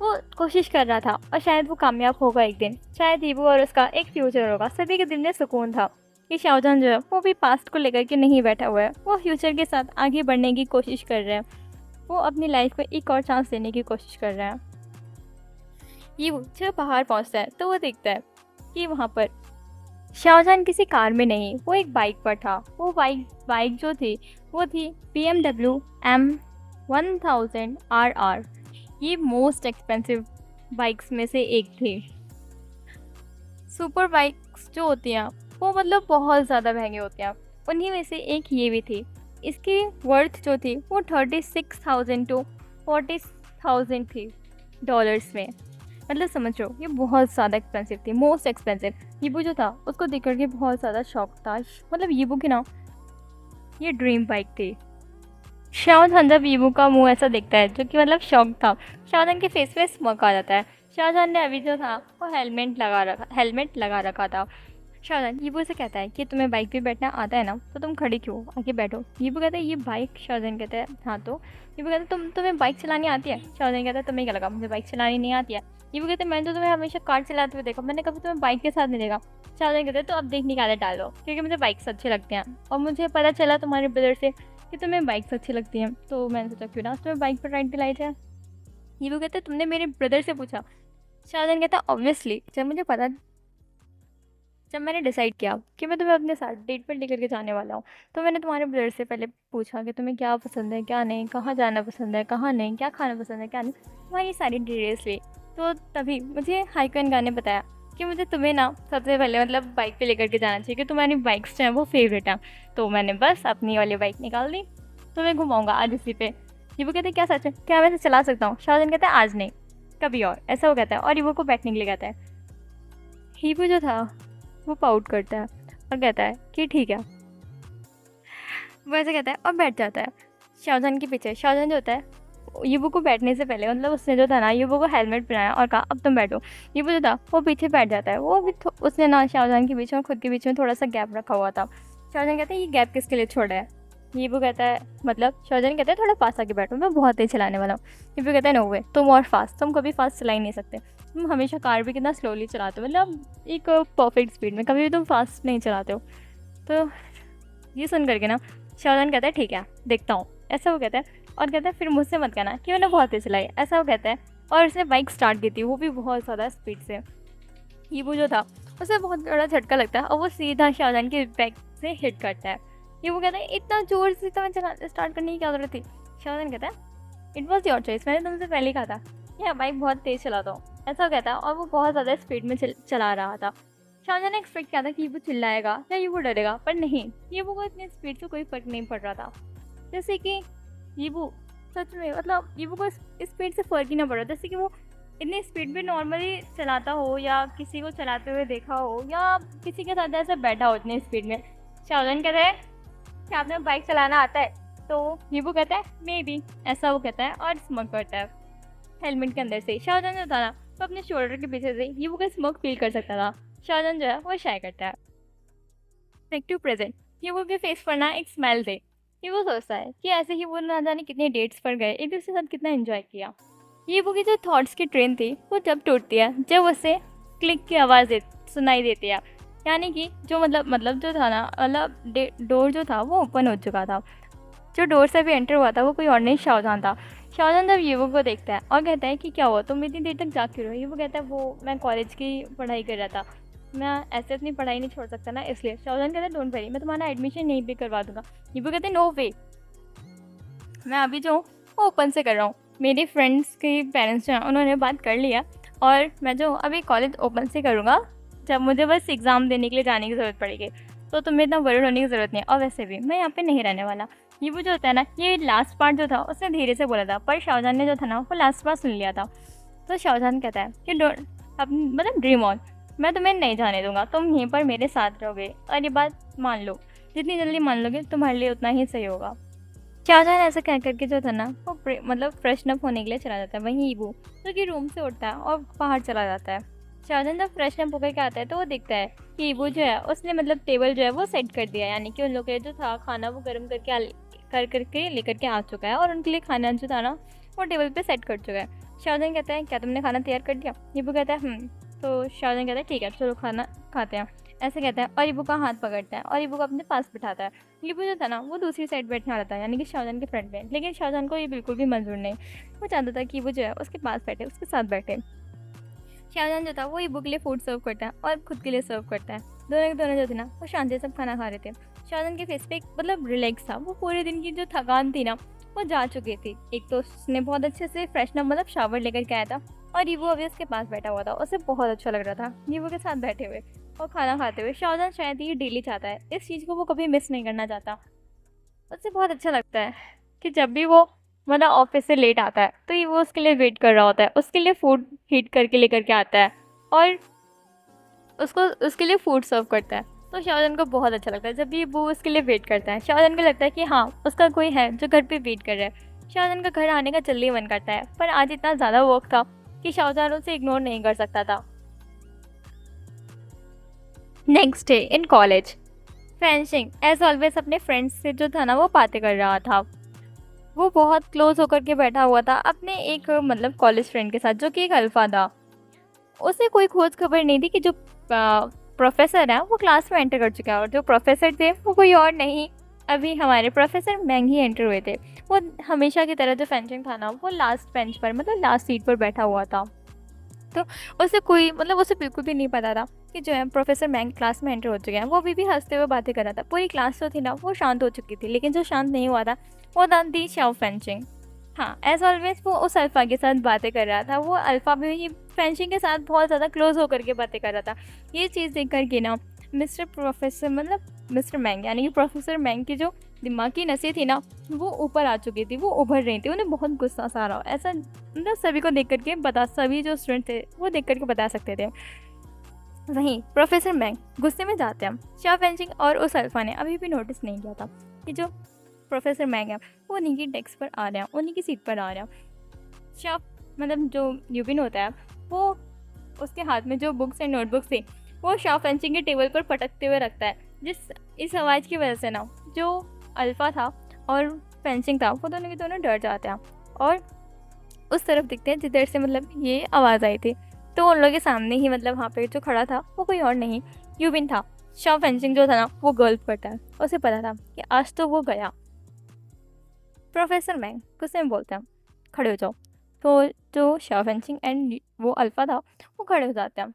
वो कोशिश कर रहा था और शायद वो कामयाब होगा एक दिन। शायद यीबू और उसका एक फ्यूचर होगा। सभी के दिल में सुकून था कि शाहजहान जो है वो भी पास्ट को लेकर के नहीं बैठा हुआ है, वो फ्यूचर के साथ आगे बढ़ने की कोशिश कर रहे हैं, वो अपनी लाइफ को एक और चांस देने की कोशिश कर रहे हैं। यीबू जब बाहर पहुंचता है तो वो देखता है कि वहाँ पर शाहजहान किसी कार में नहीं, वो एक बाइक पर था। वो बाइक जो थी वो थी BMW M1000 RR। ये मोस्ट एक्सपेंसिव बाइक्स में से एक थी। सुपर बाइक्स जो होती हैं वो मतलब बहुत ज़्यादा महंगी होती हैं, उन्हीं में से एक ये भी थी। इसकी वर्थ जो थी वो 36,000 to 40,000 थी डॉलर्स में। मतलब समझ लो ये बहुत ज़्यादा एक्सपेंसिव थी, मोस्ट एक्सपेंसिव। यीबू जो था उसको देख करके बहुत ज़्यादा शौक था। मतलब यीबू की ना ये ड्रीम बाइक थी। शाहजहान जब यीबू का मुंह ऐसा देखता है जो कि मतलब शौक था, शाहजहान के फेस पे स्मक आ जाता है। शाहजहान ने अभी जो था वो हेलमेट लगा रखा था। शाहजहान यीबू से कहता है कि तुम्हें बाइक पे बैठना आता है ना, तो तुम खड़ी क्यों, आके बैठो। यीबू कहता है ये बाइक। शाहजहान कहता है हाँ तो। यीबू कहता है तुम्हें बाइक चलानी आती है। शाहजहान कहता है तुम्हें क्या लगा मुझे बाइक चलानी नहीं आती है। यीबू कहते हैं मैंने तो तुम्हें हमेशा कार चलाते हुए देखा, मैंने कभी तुम्हें बाइक के साथ नहीं देखा। शाहजहान कहते हैं तो अब देखने की आदत डाल दो, क्योंकि मुझे बाइक्स अच्छे लगते हैं और मुझे पता चला तुम्हारे ब्रदर से कि तुम्हें बाइक्स अच्छी लगती हैं, तो मैंने सोचा क्यों ना तुम्हें बाइक पर राइड दिलाई जाए। यीबू कहते हैं तुमने मेरे ब्रदर से पूछा। शाहजहान कहता है ऑब्वियसली जब मैंने डिसाइड किया कि मैं तुम्हें अपने साथ डेट पर लेकर के जाने वाला हूँ, तो मैंने तुम्हारे ब्रदर से पहले पूछा कि तुम्हें क्या पसंद है क्या नहीं, कहाँ जाना पसंद है कहाँ नहीं, क्या खाना पसंद है क्या नहीं, तुम्हारी सारी डिटेल्स ली। तो तभी मुझे हाइकन गाने बताया कि मुझे तुम्हें ना सबसे पहले मतलब बाइक पे लेकर के जाना चाहिए, कि तुम्हारी बाइक्स जो हैं वो फेवरेट हैं। तो मैंने बस अपनी वाली बाइक निकाल दी, तुम्हें घुमाऊँगा आज इसी पे। ये वो कहते हैं क्या सच है, क्या मैं इसे चला सकता हूँ। शाहजहान कहता है आज नहीं कभी और, ऐसा वो कहता है और ईवो को बैठने के लिए कहता है। हीबू जो था वो पाउट करता है और कहता है कि ठीक है, वो ऐसे कहता है और बैठ जाता है शाहजहान के पीछे। शाहजहान जो होता है यूबू को बैठने से पहले मतलब उसने जो था ना यूबू को हेलमेट पहनाया और कहा अब तुम बैठो। यूबू जो था वो पीछे बैठ जाता है। वो भी उसने ना शाहजहान के बीच में और खुद के बीच में थोड़ा सा गैप रखा हुआ था। शाहजहान कहता है ये गैप किसके लिए छोड़ा है। यूबू कहता है मतलब शाहजहान कहता है थोड़ा पास आके बैठो, मैं बहुत तेज चलाने वाला हूँ। यूबू कहता है नो वे, तुम और फास्ट, तुम कभी फास्ट चला ही नहीं सकते, तुम हमेशा कार भी कितना स्लोली चलाते हो, मतलब एक परफेक्ट स्पीड में, कभी भी तुम फास्ट नहीं चलाते हो। तो ये सुन करके ना शाहजहान कहता है ठीक है देखता हूँ, ऐसा वो कहता है। और कहता है फिर मुझसे मत कहना कि मैंने बहुत तेज चलाई, ऐसा वो कहता है। और उसने बाइक स्टार्ट की थी, वो भी बहुत ज़्यादा स्पीड से। ईबू जो था उसे बहुत बड़ा झटका लगता है और वो सीधा शाहजहान के बैक से हिट करता है। ईबू कहता है इतना जोर से तो मैं स्टार्ट करने की क्या जरूरत थी। शाहजहान कहता है इट वॉज योर चॉइस, मैंने तुमसे पहले कहा था यह बाइक बहुत तेज़ चलाता हूँ, ऐसा वो कहता है। और वो बहुत ज़्यादा स्पीड में चला रहा था। शाहजहान ने एक्सपेक्ट किया था कि ईबू चिल्लाएगा या ईबू डरेगा, पर नहीं, ईबू को इतनी स्पीड से कोई फर्क नहीं पड़ रहा था। जैसे कि ईबू सच में मतलब ईबू को स्पीड से फ़र्क ही ना पड़ रहा, जैसे कि वो इतनी स्पीड पे नॉर्मली चलाता हो या किसी को चलाते हुए देखा हो या किसी के साथ ऐसे बैठा हो इतनी स्पीड में। शाहजहान कहता है क्या आपने बाइक चलाना आता है, तो ईबू कहता है मे बी, ऐसा वो कहता है और स्मोक करता है हेलमेट के अंदर से। शाहजहान जो था ना वो अपने शोल्डर के पीछे से ईबू का स्मोक फील कर सकता था। शाहजहान जो है वो शाय करता है। बैक टू प्रेजेंट, ईबू के फेस पर ना एक स्माइल थे। ये वो सोचता है कि ऐसे ही वो ना जाने कितने डेट्स पर गए, एक दूसरे के साथ कितना एंजॉय किया। ये वो की जो थॉट्स की ट्रेन थी वो जब टूटती है जब उसे क्लिक की आवाज़ सुनाई देती है, यानी कि जो मतलब जो था ना मतलब डोर जो था वो ओपन हो चुका था। जो डोर से भी एंटर हुआ था वो कोई और नहीं शाहजहान था। शाहजहान जब यूवो को देखता है और कहता है कि क्या हुआ तुम इतनी देर तक जाग क्यों रहे हो। यूवो कहता है वो मैं कॉलेज की पढ़ाई कर रहा था, मैं ऐसे अपनी पढ़ाई नहीं छोड़ सकता ना इसलिए। शाहजहान कहता है डोंट वरी, मैं तुम्हारा एडमिशन यहीं पे करवा दूंगा। यूवो कहते हैं नो वे, मैं अभी जो वो ओपन से कर रहा हूँ, मेरे फ्रेंड्स के पेरेंट्स जो हैं उन्होंने बात कर लिया और मैं जो अभी कॉलेज ओपन से करूँगा, जब मुझे बस एग्ज़ाम देने के लिए जाने की ज़रूरत पड़ेगी, तो तुम्हें इतना वरीड होने की ज़रूरत नहीं है। और वैसे भी मैं यहाँ पे नहीं रहने वाला। ये वो जो होता है ना, ये लास्ट पार्ट जो था उसने धीरे से बोला था, पर शाहजहान ने जो था ना वो लास्ट पार्ट सुन लिया था। तो शाहजहान कहता है कि डोंट अब मतलब ड्रीम ऑन, मैं तुम्हें नहीं जाने दूंगा, तुम यहीं पर मेरे साथ रहोगे और ये बात मान लो, जितनी जल्दी मान लोगे तुम्हारे लिए उतना ही सही होगा। शाहजहान ऐसा कह करके जो था ना वो मतलब फ्रेशन अप होने के लिए चला जाता है। वहीं ईबू जो कि रूम से उठता है और बाहर चला जाता है। शाहजहान जब फ्रेशन अप होकर के आता है तो वो देखता है कि ईबू जो है उसने मतलब टेबल जो है वो सेट कर दिया, यानी कि उन लोग जो था खाना वो गर्म करके लेकर के आ चुका है और उनके लिए खाना जो था ना वो टेबल पे सेट कर चुका है। शाहजहान कहता है क्या तुमने खाना तैयार कर दिया। ईबू कहता है तो शाहजहान कहता है ठीक है चलो खाना खाते हैं, ऐसे कहता है और ईबू का हाथ पकड़ता है और ईबू को अपने पास बिठाता है। ईबू जो था ना वो दूसरी साइड बैठने वाला था, यानी कि शाहजहान के फ्रंट में, लेकिन शाहजहान को ये बिल्कुल भी मंजूर नहीं। वो चाहता था कि ईबू जो है उसके पास बैठे, उसके साथ बैठे। शाहजहान जो था वो ईबू के लिए फूड सर्व करता है और खुद के लिए सर्व करता है। दोनों के दोनों जो थे ना वो शांति से सब खाना खा रहे थे। शाहजहान के फेस पे एक मतलब रिलैक्स था, वो पूरे दिन की जो थकान थी ना वो जा चुकी थी। एक तो उसने बहुत अच्छे से फ्रेशन अप मतलब शावर लेकर के आया था और ईबू अभी उसके पास बैठा हुआ था, उसे बहुत अच्छा लग रहा था ईबू के साथ बैठे हुए और खाना खाते हुए। शाहजहान शायद ये डेली चाहता है, इस चीज़ को वो कभी मिस नहीं करना चाहता। उससे बहुत अच्छा लगता है कि जब भी वो मतलब ऑफिस से लेट आता है, तो ये वो उसके लिए वेट कर रहा होता है, उसके लिए फूड हीट करके लेकर के आता है और उसको उसके लिए फूड सर्व करता है। तो शाहजहान को बहुत अच्छा लगता है जब भी वो उसके लिए वेट करता है। शाहजहान को लगता है कि हाँ, उसका कोई है जो घर पे वेट कर रहा है। शाहजहान का घर आने का जल्दी मन करता है, पर आज इतना ज़्यादा वर्क था कि शाहजहान उसे इग्नोर नहीं कर सकता था। नेक्स्ट डे इन कॉलेज, फैंशिंग एज ऑलवेज अपने फ्रेंड्स से जो था ना वो बातें कर रहा था। वो बहुत क्लोज होकर के बैठा हुआ था अपने एक मतलब कॉलेज फ्रेंड के साथ, जो कि एक अल्फ़ा था। उसे कोई खोज खबर नहीं थी कि जो प्रोफेसर है वो क्लास में एंटर कर चुका है, और जो प्रोफेसर थे वो कोई और नहीं, अभी हमारे प्रोफेसर मैंग ही एंटर हुए थे। वो हमेशा की तरह जो फैंशिंग था ना वो लास्ट बेंच पर मतलब लास्ट सीट पर बैठा हुआ था। तो उसे कोई मतलब उसे बिल्कुल भी नहीं पता था कि जो है प्रोफेसर मैंग क्लास में एंटर हो चुके हैं। वो अभी भी हंसते हुए बातें कर रहा था। पूरी क्लास जो थी ना वो शांत हो चुकी थी, लेकिन जो शांत नहीं हुआ था वो था दी शाओ फैंशिंग। हाँ, एज ऑलवेज वो उस अल्फ़ा के साथ बातें कर रहा था। वो अल्फ़ा भी फैंशिंग के साथ बहुत ज़्यादा क्लोज होकर के बातें कर रहा था। ये चीज़ देख कर के ना मिस्टर मैंग यानी कि प्रोफेसर मैंग की जो दिमागी नसें थी ना वो ऊपर आ चुकी थी, वो उभर रही थी। उन्हें बहुत गुस्सा सा आ रहा, ऐसा मतलब सभी को देख करके सभी जो स्टूडेंट थे वो देख करके बता सकते थे। वहीं प्रोफेसर मैंग गुस्से में जाते हैं। शाओ फैंशिंग और उस अल्फ़ा ने अभी भी नोटिस नहीं किया था कि जो प्रोफेसर मैंग है वो उन्हीं की डेस्क पर आ रहे हैं, उन्हीं की सीट पर आ रहे हैं। शाओ मतलब जो यूबिन होता है वो उसके हाथ में जो बुक्स एंड नोटबुक्स थी वो शाओ फैंशिंग के टेबल पर पटकते हुए रखता है। इस आवाज़ की वजह से ना जो अल्फ़ा था और फैंशिंग था वो दोनों के दोनों डर जाते हैं और उस तरफ दिखते हैं जिधर से मतलब ये आवाज़ आई थी। तो उन लोगों के सामने ही मतलब वहाँ पे जो खड़ा था वो कोई और नहीं यूबिन था। शाओ फैंशिंग जो था ना वो गर्ल करता है, उसे पता था कि आज तो वो गया। प्रोफेसर मैंग गुस्से में बोलते हैं खड़े हो जाओ। तो जो शाओ फैंशिंग एंड वो अल्फ़ा था वो खड़े हो जाते हैं।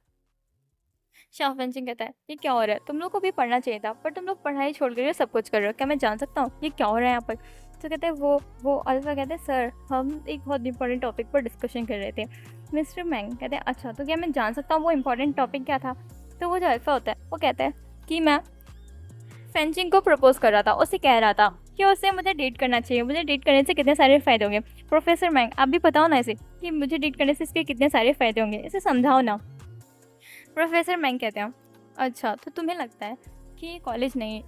शाओ फैंशिंग कहता है ये क्या हो रहा है, तुम लोग को भी पढ़ना चाहिए था, पर तुम लोग पढ़ाई छोड़ कर सब कुछ कर रहे हो, क्या मैं जान सकता हूँ ये क्या हो रहा है यहाँ पर। तो कहते हैं वो अल्फ़ा कहते हैं सर हम एक बहुत इंपॉर्टेंट टॉपिक पर डिस्कशन कर रहे थे। मिस्टर मैंग कहते हैं अच्छा तो क्या मैं जान सकता हूँ वो इंपॉर्टेंट टॉपिक क्या था। तो वो जो अल्फ़ा होता है वो कहता है कि मैं फैंशिंग को प्रपोज कर रहा था, उसे कह रहा था कि उसे मुझे डेट करना चाहिए, मुझे डेट करने से कितने सारे फ़ायदे होंगे। प्रोफेसर मैंग आप भी बताओ ना इसे कि मुझे डेट करने से इसके कितने सारे फ़ायदे होंगे, इसे समझाओ ना। प्रोफेसर मैंग कहते हैं अच्छा तो तुम्हें लगता है कि ये कॉलेज नहीं।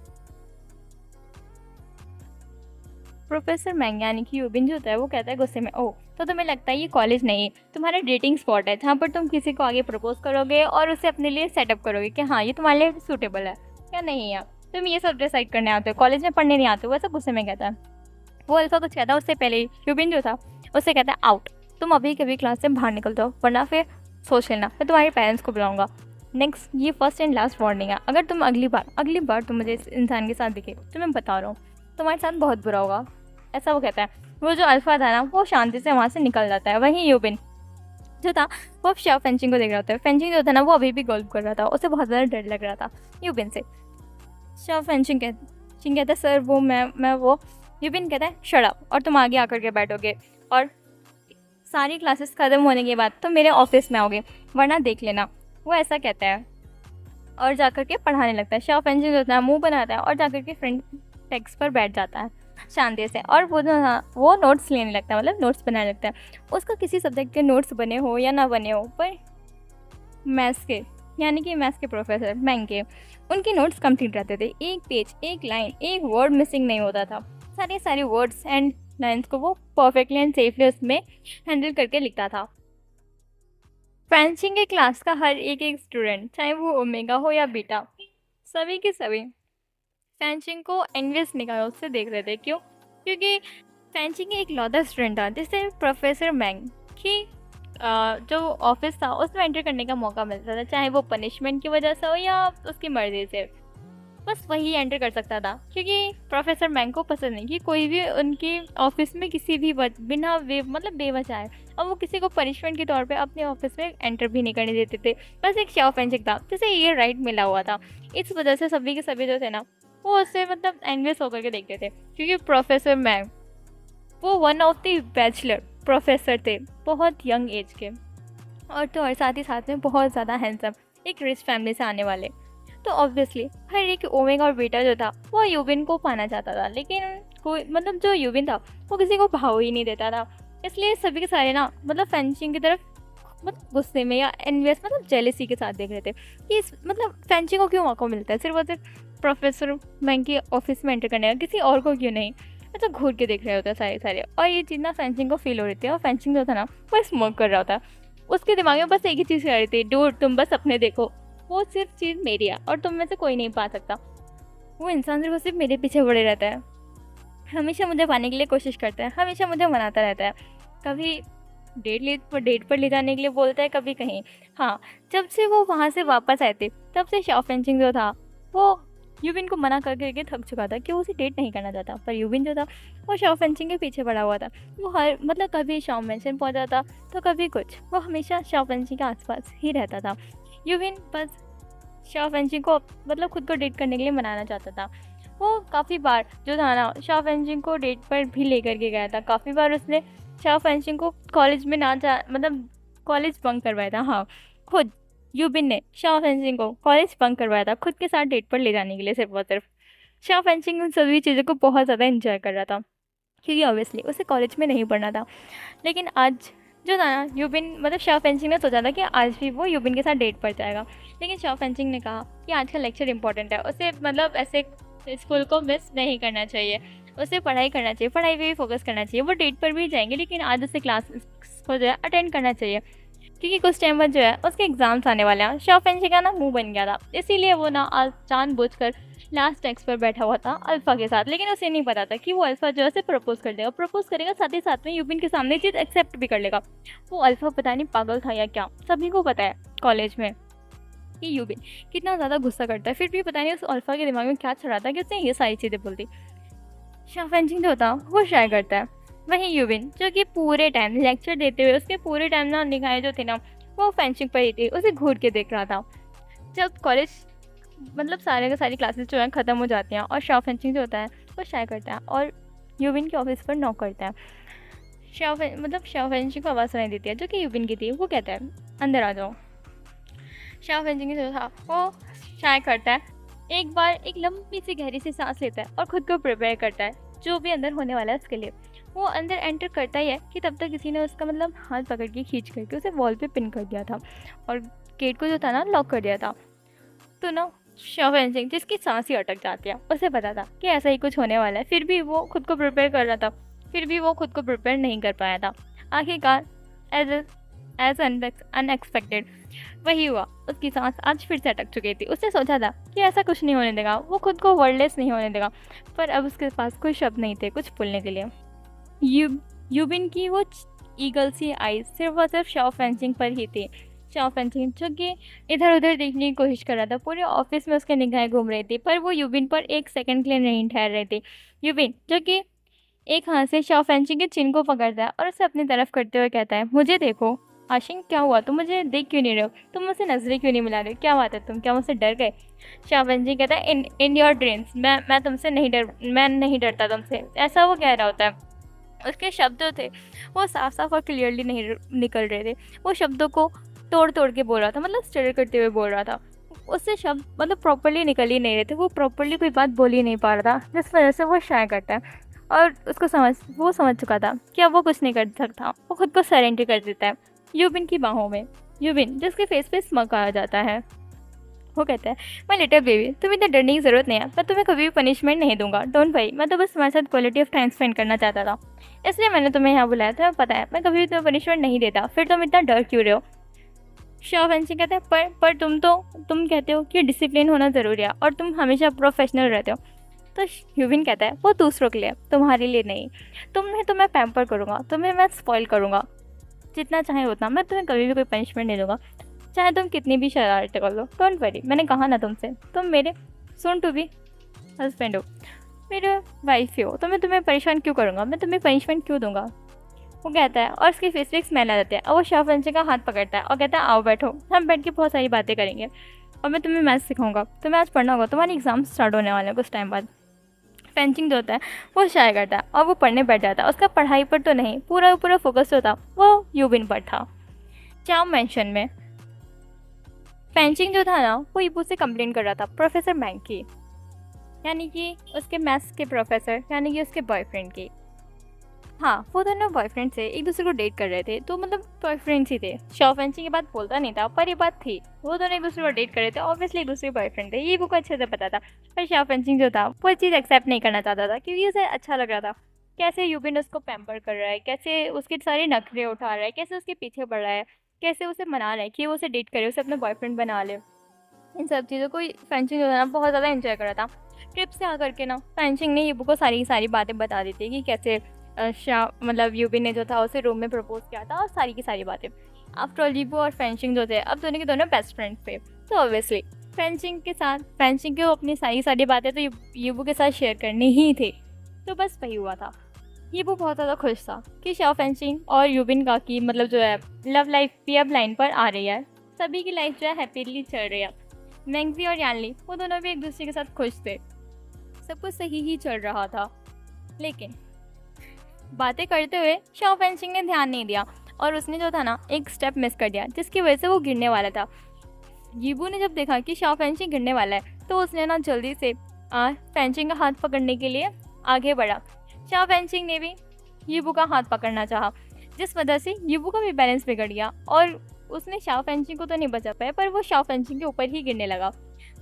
प्रोफेसर मैंग यानी कि यूबिन जो होता है वो कहता है गुस्से में ओह तो तुम्हें लगता है ये कॉलेज नहीं तुम्हारा डेटिंग स्पॉट है जहाँ पर तुम किसी को आगे प्रपोज करोगे और उसे अपने लिए सेटअप करोगे कि हाँ ये तुम्हारे लिए सूटेबल है या नहीं है, तुम ये सब डिसाइड करने आते हो, कॉलेज में पढ़ने नहीं आते हो। वैसा गुस्से में कहता है। वो अल्फ़ा कुछ कहता है उससे पहले यूबिन जो था उससे कहता है आउट, तुम अभी कभी क्लास से बाहर निकल जाओ वरना फिर सोच लेना मैं तुम्हारे पेरेंट्स को बुलाऊंगा। नेक्स्ट ये फर्स्ट एंड लास्ट वार्निंग है, अगर तुम अगली बार तुम मुझे इस इंसान के साथ दिखे तो मैं बता रहा हूँ तुम्हारे साथ बहुत बुरा होगा। ऐसा वो कहता है। वो जो अल्फ़ा था ना वो शांति से वहाँ से निकल जाता है। वहीं यूबिन जो था वो अब शाओ फैंशिंग को देख रहा होता है। फैंशिंग जो था ना वो अभी भी गॉल्फ कर रहा था, उसे बहुत ज़्यादा डर लग रहा था यूबिन से। शाओ फैंशिंग कहता है सर वो मैं वो। यूबिन कहता है शट अप और तुम आगे आकर के बैठोगे और सारी क्लासेस ख़त्म होने के बाद तुम मेरे ऑफिस में आओगे वरना देख लेना। वो ऐसा कहता है और जाकर के पढ़ाने लगता है। शाओ फैंशिंग जो होता है मुँह बनाता है और जाकर के फ्रंट डेस्क पर बैठ जाता है शांति से और वो नोट्स लेने लगता है, मतलब नोट्स बनाने लगता है। उसका किसी सब्जेक्ट के नोट्स बने हो या ना बने हो, पर मैथ्स के यानी कि मैथ्स के प्रोफेसर मैंग के उनके नोट्स कंप्लीट रहते थे। एक पेज एक लाइन एक वर्ड मिसिंग नहीं होता था। सारे वर्ड्स एंड लाइन्स को वो परफेक्टली एंड सेफली उसमें हैंडल करके लिखता था। फैंशिंग के क्लास का हर एक स्टूडेंट चाहे वो ओमेगा हो या बीटा सभी के सभी फैंशिंग को एनवियस निगाहों से देख रहे थे। क्यों? क्योंकि फैंशिंग एक लौता स्टूडेंट था जिससे प्रोफेसर मैंग की जो ऑफिस था उसमें एंटर करने का मौका मिलता था, चाहे वो पनिशमेंट की वजह से हो या उसकी मर्जी से। बस वही एंटर कर सकता था क्योंकि प्रोफेसर मैंग को पसंद नहीं कि कोई भी उनकी ऑफिस में किसी भी बिना बेवजह है, और वो किसी को पनिशमेंट के तौर पे अपने ऑफिस में एंटर भी नहीं करने देते थे। बस एक शाओ फैंशिंग था जिसे ये राइट मिला हुआ था। इस वजह से सभी के सभी जो थे ना वो उससे मतलब एनवियस होकर के देखते थे क्योंकि प्रोफेसर मैंग वो one of the bachelor professor थे, बहुत यंग एज के, और साथ ही साथ में बहुत ज़्यादा हैंडसम, एक रिच फैमिली से आने वाले। तो ऑब्वियसली हर एक ओमेगा और बीटा जो था वो यूबिन को पाना चाहता था, लेकिन को मतलब जो यूबिन था वो किसी को भाव ही नहीं देता था। इसलिए सभी के सारे ना मतलब फेंचिंग की तरफ मतलब गुस्से में या एनवियस मतलब जेलेसी के साथ देख रहे थे कि मतलब फेंचिंग को क्यों मौका मिलता है सिर्फ और सिर्फ प्रोफेसर बैंक के ऑफिस में एंटर करने का, किसी और को क्यों नहीं। तो घूर के देख रहे होते हैं सारे सारे। और ये चीज़ ना फेंचिंग को फील हो रही थी और फेंचिंग जो था ना वो स्मोक कर रहा होता। उसके दिमाग में बस एक ही चीज़ कर रही थी, डूड तुम बस अपने देखो, वो सिर्फ चीज़ मेरी है और तुम में से कोई नहीं पा सकता। वो इंसान सिर्फ मेरे पीछे पड़े रहता है, हमेशा मुझे पाने के लिए कोशिश करता है, हमेशा मुझे मनाता रहता है, कभी डेट पर ले जाने के लिए बोलता है, कभी कहीं। हाँ, जब से वो वहाँ से वापस आए थे तब से शाओ फेंचिंग जो था वो यूबिन को मना कर करके थक चुका था कि वो उसे डेट नहीं करना चाहता। पर यूबिन जो था वो शाओ फेंचिंग के पीछे पड़ा हुआ था। वो हर मतलब कभी शाओ मेंशन पहुँचा था तो कभी कुछ, वो हमेशा शाओ फेंचिंग के आसपास ही रहता था। यूबिन बस शाओ फेंचिंग को मतलब खुद को डेट करने के लिए मनाना चाहता था। वो काफ़ी बार जो था ना शाओ फेंचिंग को डेट पर भी लेकर के गया था। काफ़ी बार उसने शाओ फेंचिंग को कॉलेज में ना जा मतलब कॉलेज बंक करवाया था। हाँ, खुद यूबिन ने शाओ फेंचिंग को कॉलेज बंक करवाया था खुद के साथ डेट पर ले जाने के लिए सिर्फ और सिर्फ। शाओ फेंचिंग उन सभी चीज़ों को बहुत ज़्यादा एंजॉय कर रहा था क्योंकि ऑब्वियसली उसे कॉलेज में नहीं पढ़ना था। लेकिन आज जो था ना यूबिन मतलब शाओ फेंचिंग ने सोचा था कि आज भी वो यूबिन के साथ डेट पर जाएगा। लेकिन शाओ फेंचिंग ने कहा कि आज का लेक्चर इंपॉर्टेंट है, उसे मतलब ऐसे स्कूल को मिस नहीं करना चाहिए, उसे पढ़ाई करना चाहिए, पढ़ाई पे भी फोकस करना चाहिए। वो डेट पर भी जाएंगे लेकिन आज उसे क्लास को जो है अटेंड करना चाहिए क्योंकि कुछ टाइम बाद जो है उसके एग्ज़ाम्स आने वाले हैं। शाओ फेंचिंग का ना मुंह बन गया था, इसीलिए वो ना आज जानबूझकर लास्ट डेस्क पर बैठा हुआ था अल्फ़ा के साथ। लेकिन उसे नहीं पता था कि वो अल्फ़ा जो है उसे प्रपोज कर देगा, प्रपोज करेगा, साथ ही साथ में यूबिन के सामने चीज़ एक्सेप्ट भी कर लेगा। वो अल्फ़ा पता नहीं पागल था या क्या, सभी को पता है कॉलेज में कि यूबिन कितना ज़्यादा गुस्सा करता है। फिर भी पता नहीं उस अल्फ़ा के दिमाग में क्या चढ़ा था कि उसने ये सारी चीज़ें बोल दी। शाओ फेंचिंग जो होता वो शाय करता है, वहीं यूबिन जो कि पूरे टाइम लेक्चर देते हुए उसके पूरे टाइम ना निगाहें जो थी ना वो फेंचिंग पर ही थी, उसे घूर के देख रहा था। जब कॉलेज मतलब सारे के सारी क्लासेस जो है ख़त्म हो जाती हैं और शाओ फेंचिंग जो होता है वो शाय करता है और यूबिन के ऑफिस पर नॉक करता है। शाओ फेंचिंग को आवाज़ सुनाई देती है जो कि यूबिन की थी। वो कहता है अंदर आ जाओ। शाओ फेंचिंग जो था वो शाय करता है, एक बार एक लंबी सी गहरी सी सांस लेता है और ख़ुद को प्रिपेयर करता है जो भी अंदर होने वाला है उसके लिए। वो अंदर एंटर करता ही है कि तब तक किसी ने उसका मतलब हाथ पकड़ के खींच करके उसे वॉल पे पिन कर दिया था और गेट को जो था ना लॉक कर दिया था। तो ना शाओ फेंचिंग जिसकी सांस ही अटक जाती है, उसे पता था कि ऐसा ही कुछ होने वाला है, फिर भी वो खुद को प्रिपेयर कर रहा था, फिर भी वो खुद को प्रिपेयर नहीं कर पाया था। आखिरकार एज अनएक्सपेक्टेड वही हुआ, उसकी सांस आज फिर से अटक चुकी थी। उसने सोचा था कि ऐसा कुछ नहीं होने देगा, वो खुद को वर्डलेस नहीं होने देगा, पर अब उसके पास कोई शब्द नहीं थे कुछ बोलने के लिए। यूबिन की वो ईगल सी आईज सिर्फ और सिर्फ शाओ फेंचिंग पर ही थी। शाओ फेंचिंग जो कि इधर उधर देखने की कोशिश कर रहा था, पूरे ऑफिस में उसके निगाहें घूम रही थी, पर वो यूबिन पर एक सेकंड के लिए नहीं ठहर रही थी। यूबिन जो कि एक हाथ से शाओ फेंचिंग के चिन को पकड़ता है और उसे अपनी तरफ करते हुए कहता है, मुझे देखो आशिंग, क्या हुआ, तुम मुझे देख क्यों नहीं रहे हो, तुम मुझसे नजरें क्यों नहीं मिला रहे हो, क्या बात है, तुम क्या मुझसे डर गए। शाओ फेंचिंग कहता है इन योर ड्रीम्स, मैं तुमसे नहीं डरता तुमसे, ऐसा वो कह रहा होता है। उसके शब्द जो थे वो साफ साफ और क्लियरली नहीं निकल रहे थे, वो शब्दों को तोड़ तोड़ के बोल रहा था, मतलब स्टर करते हुए बोल रहा था। उससे शब्द मतलब प्रॉपरली निकल ही नहीं रहे थे, वो प्रॉपरली कोई बात बोल ही नहीं पा रहा था, जिस वजह से वो शाय करता है। और उसको समझ चुका था कि अब वो कुछ नहीं कर सकता, वो खुद को सरेंडर कर देता है यूबिन की बाहों में। यूबिन जिसके फेस पे स्मक आ जाता है, वो कहता है, माय लिटिल बेबी, तुम्हें इतना डरने की ज़रूरत नहीं है, मैं तुम्हें कभी भी पनिशमेंट नहीं दूंगा, डोंट वरी, मैं तो बस तुम्हारे साथ क्वालिटी ऑफ टाइम स्पेंड करना चाहता था, इसलिए मैंने तुम्हें यहाँ बुलाया। तुम्हें पता है मैं कभी भी तुम्हें पनिशमेंट नहीं देता, फिर तुम इतना डर क्यों रहे हो। शाओ फेंचिंग कहता है, पर तुम कहते हो कि डिसिप्लिन होना ज़रूरी है और तुम हमेशा प्रोफेशनल रहते हो। तो यूबिन कहता है, वो दूसरों के लिए, तुम्हारे लिए नहीं। तो मैं पैम्पर करूँगा, तुम्हें मैं स्पॉइल करूँगा, जितना चाहे उतना, मैं तुम्हें कभी भी कोई पनिशमेंट नहीं दूंगा, चाहे तुम कितनी भी शरारतें कर लो, डोंट वरी। मैंने कहा ना तुमसे, तुम मेरे सोन टू बी हस्बैंड हो, मेरे वाइफ हो, तो मैं तुम्हें परेशान क्यों करूँगा, मैं तुम्हें पनिशमेंट क्यों दूंगा। वो कहता है और उसकी फेस पे स्मेल आ जाती है और वो शाओ फेंचिंग का हाथ पकड़ता है और कहता है, आओ बैठो, हम बैठ के बहुत सारी बातें करेंगे और मैं तुम्हें मैथ्स सिखाऊंगा, तुम्हें आज पढ़ना होगा, तुम्हारे एग्जाम स्टार्ट होने वाले हैं कुछ टाइम बाद। फेंचिंग जो होता है वो शाय करता है और वो पढ़ने बैठ जाता है। उसका पढ़ाई पर तो नहीं, पूरा फोकस जो था वो यूबिन पर था। चाओ मेंशन में फेंचिंग जो था ना वो ईबू से कंप्लेन कर रहा था प्रोफेसर मैंग की। यानी कि उसके मैथ्स के प्रोफेसर, यानी कि उसके बॉयफ्रेंड की। हाँ, वो दोनों बॉयफ्रेंड से एक दूसरे को डेट कर रहे थे, तो मतलब बॉयफ्रेंड्स ही थे। शाओ फेंचिंग ये बात बोलता नहीं था, पर ये बात थी, वो दोनों एक दूसरे को डेट कर रहे थे, ऑब्वियसली एक दूसरे के बॉयफ्रेंड थे, ये बुक अच्छे से पता था। पर शाओ फेंचिंग जो था वो चीज़ एक्सेप्ट नहीं करना चाहता था, क्योंकि उसे अच्छा लग रहा था कैसे यूबिन उसको पैम्पर कर रहा है, कैसे उसके सारे नखरे उठा रहा है, कैसे उसके पीछे पड़ रहा है, कैसे उसे मना रहा है कि वो उसे डेट करे, उसे अपना बॉयफ्रेंड बना ले। इन सब चीज़ों को फेंचिंग जो था ना बहुत ज़्यादा एंजॉय कर रहा था। ट्रिप से आकर के ना फेंचिंग ने यूबू को सारी की सारी बातें बता दी थी कि कैसे मतलब यूबी ने जो था उसे रूम में प्रपोज किया था, और सारी की सारी बातें। आफ्टर ऑल यूबू और फेंचिंग जो थे अब दोनों के दोनों बेस्ट फ्रेंड्स थे, तो ऑब्वियसली फेंचिंग को अपनी सारी बातें तो यूबू के साथ शेयर करनी ही थी। तो बस वही हुआ था। यूबू बहुत ज़्यादा खुश था कि शाओ फेंचिंग और यूबिन का की मतलब जो है लव लाइफ भी अब लाइन पर आ रही है, सभी की लाइफ जो है हैप्पीली चल रही है। मैंगजी और यानली वो दोनों भी एक दूसरे के साथ खुश थे, सब कुछ सही ही चल रहा था। लेकिन बातें करते हुए शाओ फेंचिंग ने ध्यान नहीं दिया, और उसने जो था ना एक स्टेप मिस कर दिया, जिसकी वजह से वो गिरने वाला था। यीबू ने जब देखा कि शाओ फेंचिंग गिरने वाला है, तो उसने ना जल्दी से फेंचिंग का हाथ पकड़ने के लिए आगे बढ़ा। शाओ फेंचिंग ने भी यीबू का हाथ पकड़ना चाहा, जिस वजह से यीबू का भी बैलेंस बिगड़ गया, और उसने शाओ फेंचिंग को तो नहीं बचा पाया, पर वो शाओ फेंचिंग के ऊपर ही गिरने लगा।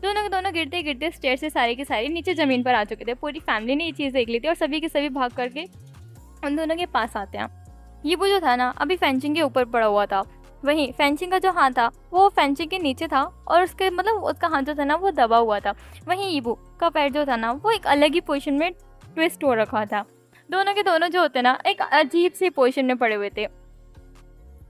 दोनों के दोनों गिरते गिरते स्टेयर से सारे के सारे नीचे ज़मीन पर आ चुके थे। पूरी फैमिली ने ये चीज़ देख ली थी, और सभी के सभी भाग करके उन दोनों के पास आते हैं। यीबू जो था ना अभी फेंचिंग के ऊपर पड़ा हुआ था, वहीं फेंचिंग का जो हाथ था वो फेंचिंग के नीचे था, और उसके मतलब उसका हाथ जो था ना वो दबा हुआ था। वहीं यीबू का पैर जो था ना वो एक अलग ही पोजीशन में ट्विस्ट हो रखा था। दोनों के दोनों जो होते ना एक अजीब सी पोजीशन में पड़े हुए थे।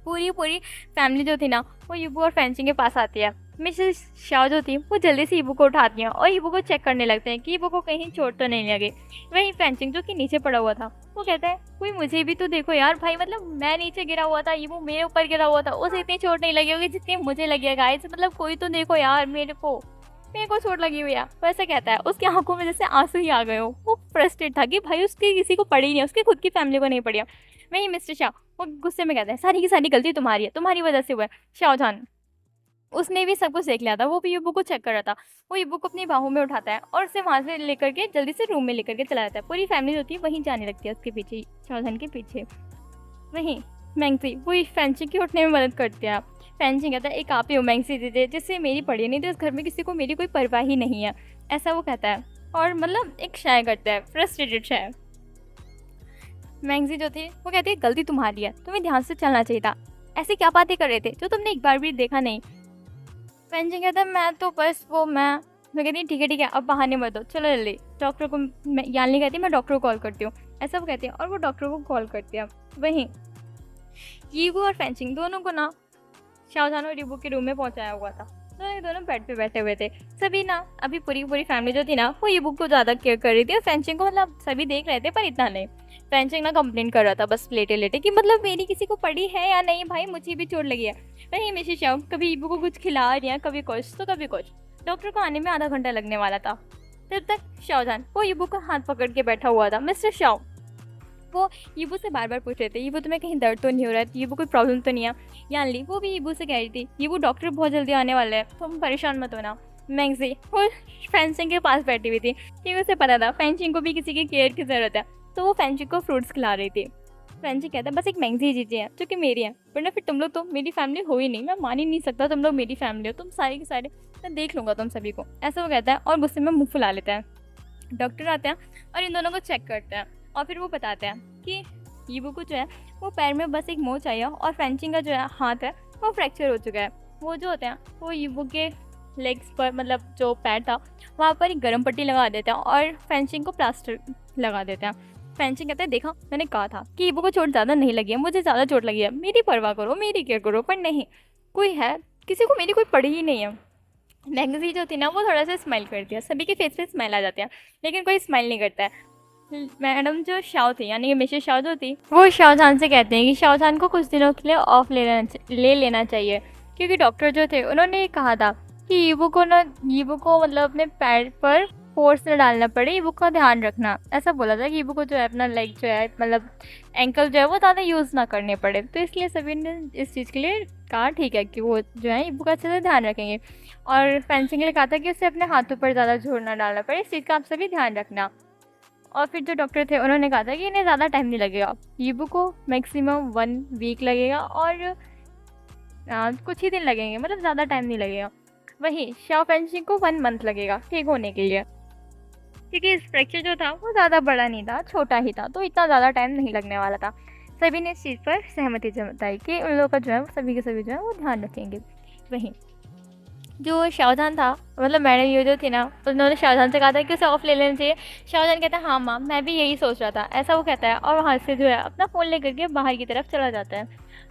पूरी फैमिली जो थी ना वो यीबू और फेंचिंग के पास आती है। मिसेस शाओ जो थी वो जल्दी से यीबू को उठाती हैं और यीबू को चेक करने लगते हैं कि यीबू को कहीं चोट तो नहीं लगे। वहीं फेंचिंग जो कि नीचे पड़ा हुआ था वो कहता है कोई मुझे भी तो देखो यार भाई, मतलब मैं नीचे गिरा हुआ था, यीबू मेरे ऊपर गिरा हुआ था, उसे इतनी चोट नहीं लगी होगी जितनी मुझे लगी है गाइस, मतलब कोई तो देखो यार, मेरे को चोट लगी हुई है। वैसे कहता है, उसकी आंखों में जैसे आंसू ही आ गए हो। वो फ्रस्ट्रेट था कि भाई उसके किसी को पड़ी नहीं, उसकी खुद की फैमिली को नहीं पड़ी। वहीं मिस्टर शाह वो गुस्से में कहता है सारी की सारी गलती तुम्हारी है, तुम्हारी वजह से हुआ है। शाओ जान उसने भी सब कुछ देख लिया था, वो भी यूबू को चेक कर रहा था। वो यूबू को अपनी बाहों में उठाता है और उसे वहाँ से लेकर के जल्दी से रूम में लेकर के चला जाता है। पूरी फैमिली होती है वहीं जाने लगती है उसके पीछे, शाओ के पीछे। वहीं मैंगसी वो फेंचिंग के उठने में मदद करती है। फेंचिंग कहता है एक आप ही हो मैंगसी दीदी जिससे मेरी पड़ी नहीं, तो इस घर में किसी को मेरी कोई परवाह ही नहीं है, ऐसा वो कहता है। और मतलब एक शाय करता है, फ्रस्ट्रेटेड शाय। मैंगसी जो थी वो कहती है गलती तुम्हारी है, तुम्हें ध्यान से चलना चाहिए था, ऐसे क्या बातें कर रहे थे जो तुमने एक बार भी देखा नहीं। फेंचिंग कहता है मैं तो बस मैं कहती हूँ ठीक है अब बहाने मत दो, चलो जल्दी डॉक्टर को। यानी कहती है मैं डॉक्टर को कॉल करती हूँ, ऐसा वो कहती है और वो डॉक्टर को कॉल करती है। वहीं यीबू और फेंचिंग दोनों को ना शाओ जान और यीबू के रूम में पहुंचाया हुआ था। दोनों बेड पे बैठे हुए थे। सभी ना अभी पूरी फैमिली जो थी ना वो यीबू को ज़्यादा केयर कर रही थी, और फेंचिंग को मतलब सभी देख रहे थे पर इतना नहीं। फेंचिंग ना कंप्लेन कर रहा था बस लेटे कि मतलब मेरी किसी को पड़ी है या नहीं भाई, मुझे भी चोट लगी है। वहीं मिसेस शाओ कभी यीबू को कुछ खिला रही है, कभी कुछ तो कभी कुछ। डॉक्टर को आने में आधा घंटा लगने वाला था। तब तक शाओ जान वो यीबू का हाथ पकड़ के बैठा हुआ था। मिस्टर शाओ वो यीबू से बार पूछ रहे थे यीबू तुम्हें कहीं दर्द तो नहीं हो रहा है, यीबू कोई प्रॉब्लम तो नहीं है। यानली वो भी यीबू से कह रही थी यीबू डॉक्टर बहुत जल्दी आने वाले हैं, तुम परेशान मत होना। मैंगजी वो फेंचिंग के पास बैठी हुई थी क्योंकि उसे पता था फेंचिंग को भी किसी की केयर की ज़रूरत है, तो वो फेंचिंग को फ्रूट्स खिला रही थी। फेंचिंग कहता है बस एक मैंगजी चीज़ें हैं जो कि मेरी हैं, वरना फिर तुम लोग तो मेरी फैमिली हो ही नहीं, मैं मान ही नहीं सकता तुम लोग मेरी फैमिली हो, तुम सारे के सारे मैं देख लूँगा तुम सभी को, ऐसा वो कहता है और गुस्से में मुँह फुला लेता है। डॉक्टर आते हैं और इन दोनों को चेक करते हैं और फिर वो बताते हैं कि यीबू को जो है वो पैर में बस एक मोच आई है और फेंचिंग का जो है हाथ है वो फ्रैक्चर हो चुका है। वो जो होते हैं वो यीबू के लेग्स पर मतलब जो पैर था वहाँ पर एक गर्म पट्टी लगा देते हैं और फेंचिंग को प्लास्टर लगा देते हैं। फेंचिंग कहते हैं देखा मैंने कहा था कि यीबू को चोट ज़्यादा नहीं लगी है, मुझे ज़्यादा चोट लगी है, मेरी परवाह करो, मेरी केयर करो, पर नहीं कोई है किसी को मेरी कोई पड़ी ही नहीं है। मैंगजी जो थी ना वो थोड़ा सा स्माइल करती है, सभी के फेस पे स्माइल आ जाती है लेकिन कोई स्माइल नहीं करता है। मैडम जो शाओ थी यानी कि मिसेस शाओ जो थी वो शाओ जान से कहते हैं कि शाओ जान को कुछ दिनों के लिए ऑफ ले लेना चाहिए, क्योंकि डॉक्टर जो थे उन्होंने कहा था कि यीबू को मतलब अपने पैर पर फोर्स न डालना पड़े, यीबू का ध्यान रखना, ऐसा बोला था कि यीबू को जो है अपना लेग जो है मतलब एंकल जो है वो ज़्यादा यूज़ ना करने पड़े, तो इसलिए सभी ने इस चीज़ के लिए कहा ठीक है कि वो जो है ईबू का अच्छे से ध्यान रखेंगे। और फेंसिंग के लिए कहा था कि उसे अपने हाथों पर ज़्यादा जोर ना डालना पड़े, इस चीज़ का आप सभी ध्यान रखना। और फिर जो डॉक्टर थे उन्होंने कहा था कि इन्हें ज़्यादा टाइम नहीं लगेगा, ईबू को मैक्सिमम 1 वीक लगेगा और कुछ ही दिन लगेंगे, मतलब ज़्यादा टाइम नहीं लगेगा। वहीं शाओ फेंशिंग को 1 मंथ लगेगा ठीक होने के लिए, क्योंकि इस फ्रैक्चर जो था वो ज़्यादा बड़ा नहीं था, छोटा ही था, तो इतना ज़्यादा टाइम नहीं लगने वाला था। सभी ने इस चीज़ पर सहमति जताई कि उन लोगों का जो है वो सभी के सभी जो है वो ध्यान रखेंगे। वहीं जो शाहजहान था, मतलब मैडम ये जो थी ना, उन्होंने शाहजहान से कहा था कि उसे ऑफ ले लेना चाहिए। शाहजहान कहता है हाँ माँ, मैं भी यही सोच रहा था, ऐसा वो कहता है और वहाँ से जो है अपना फ़ोन लेकर के बाहर की तरफ चला जाता है।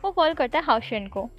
वो कॉल करता है हाओशेन को।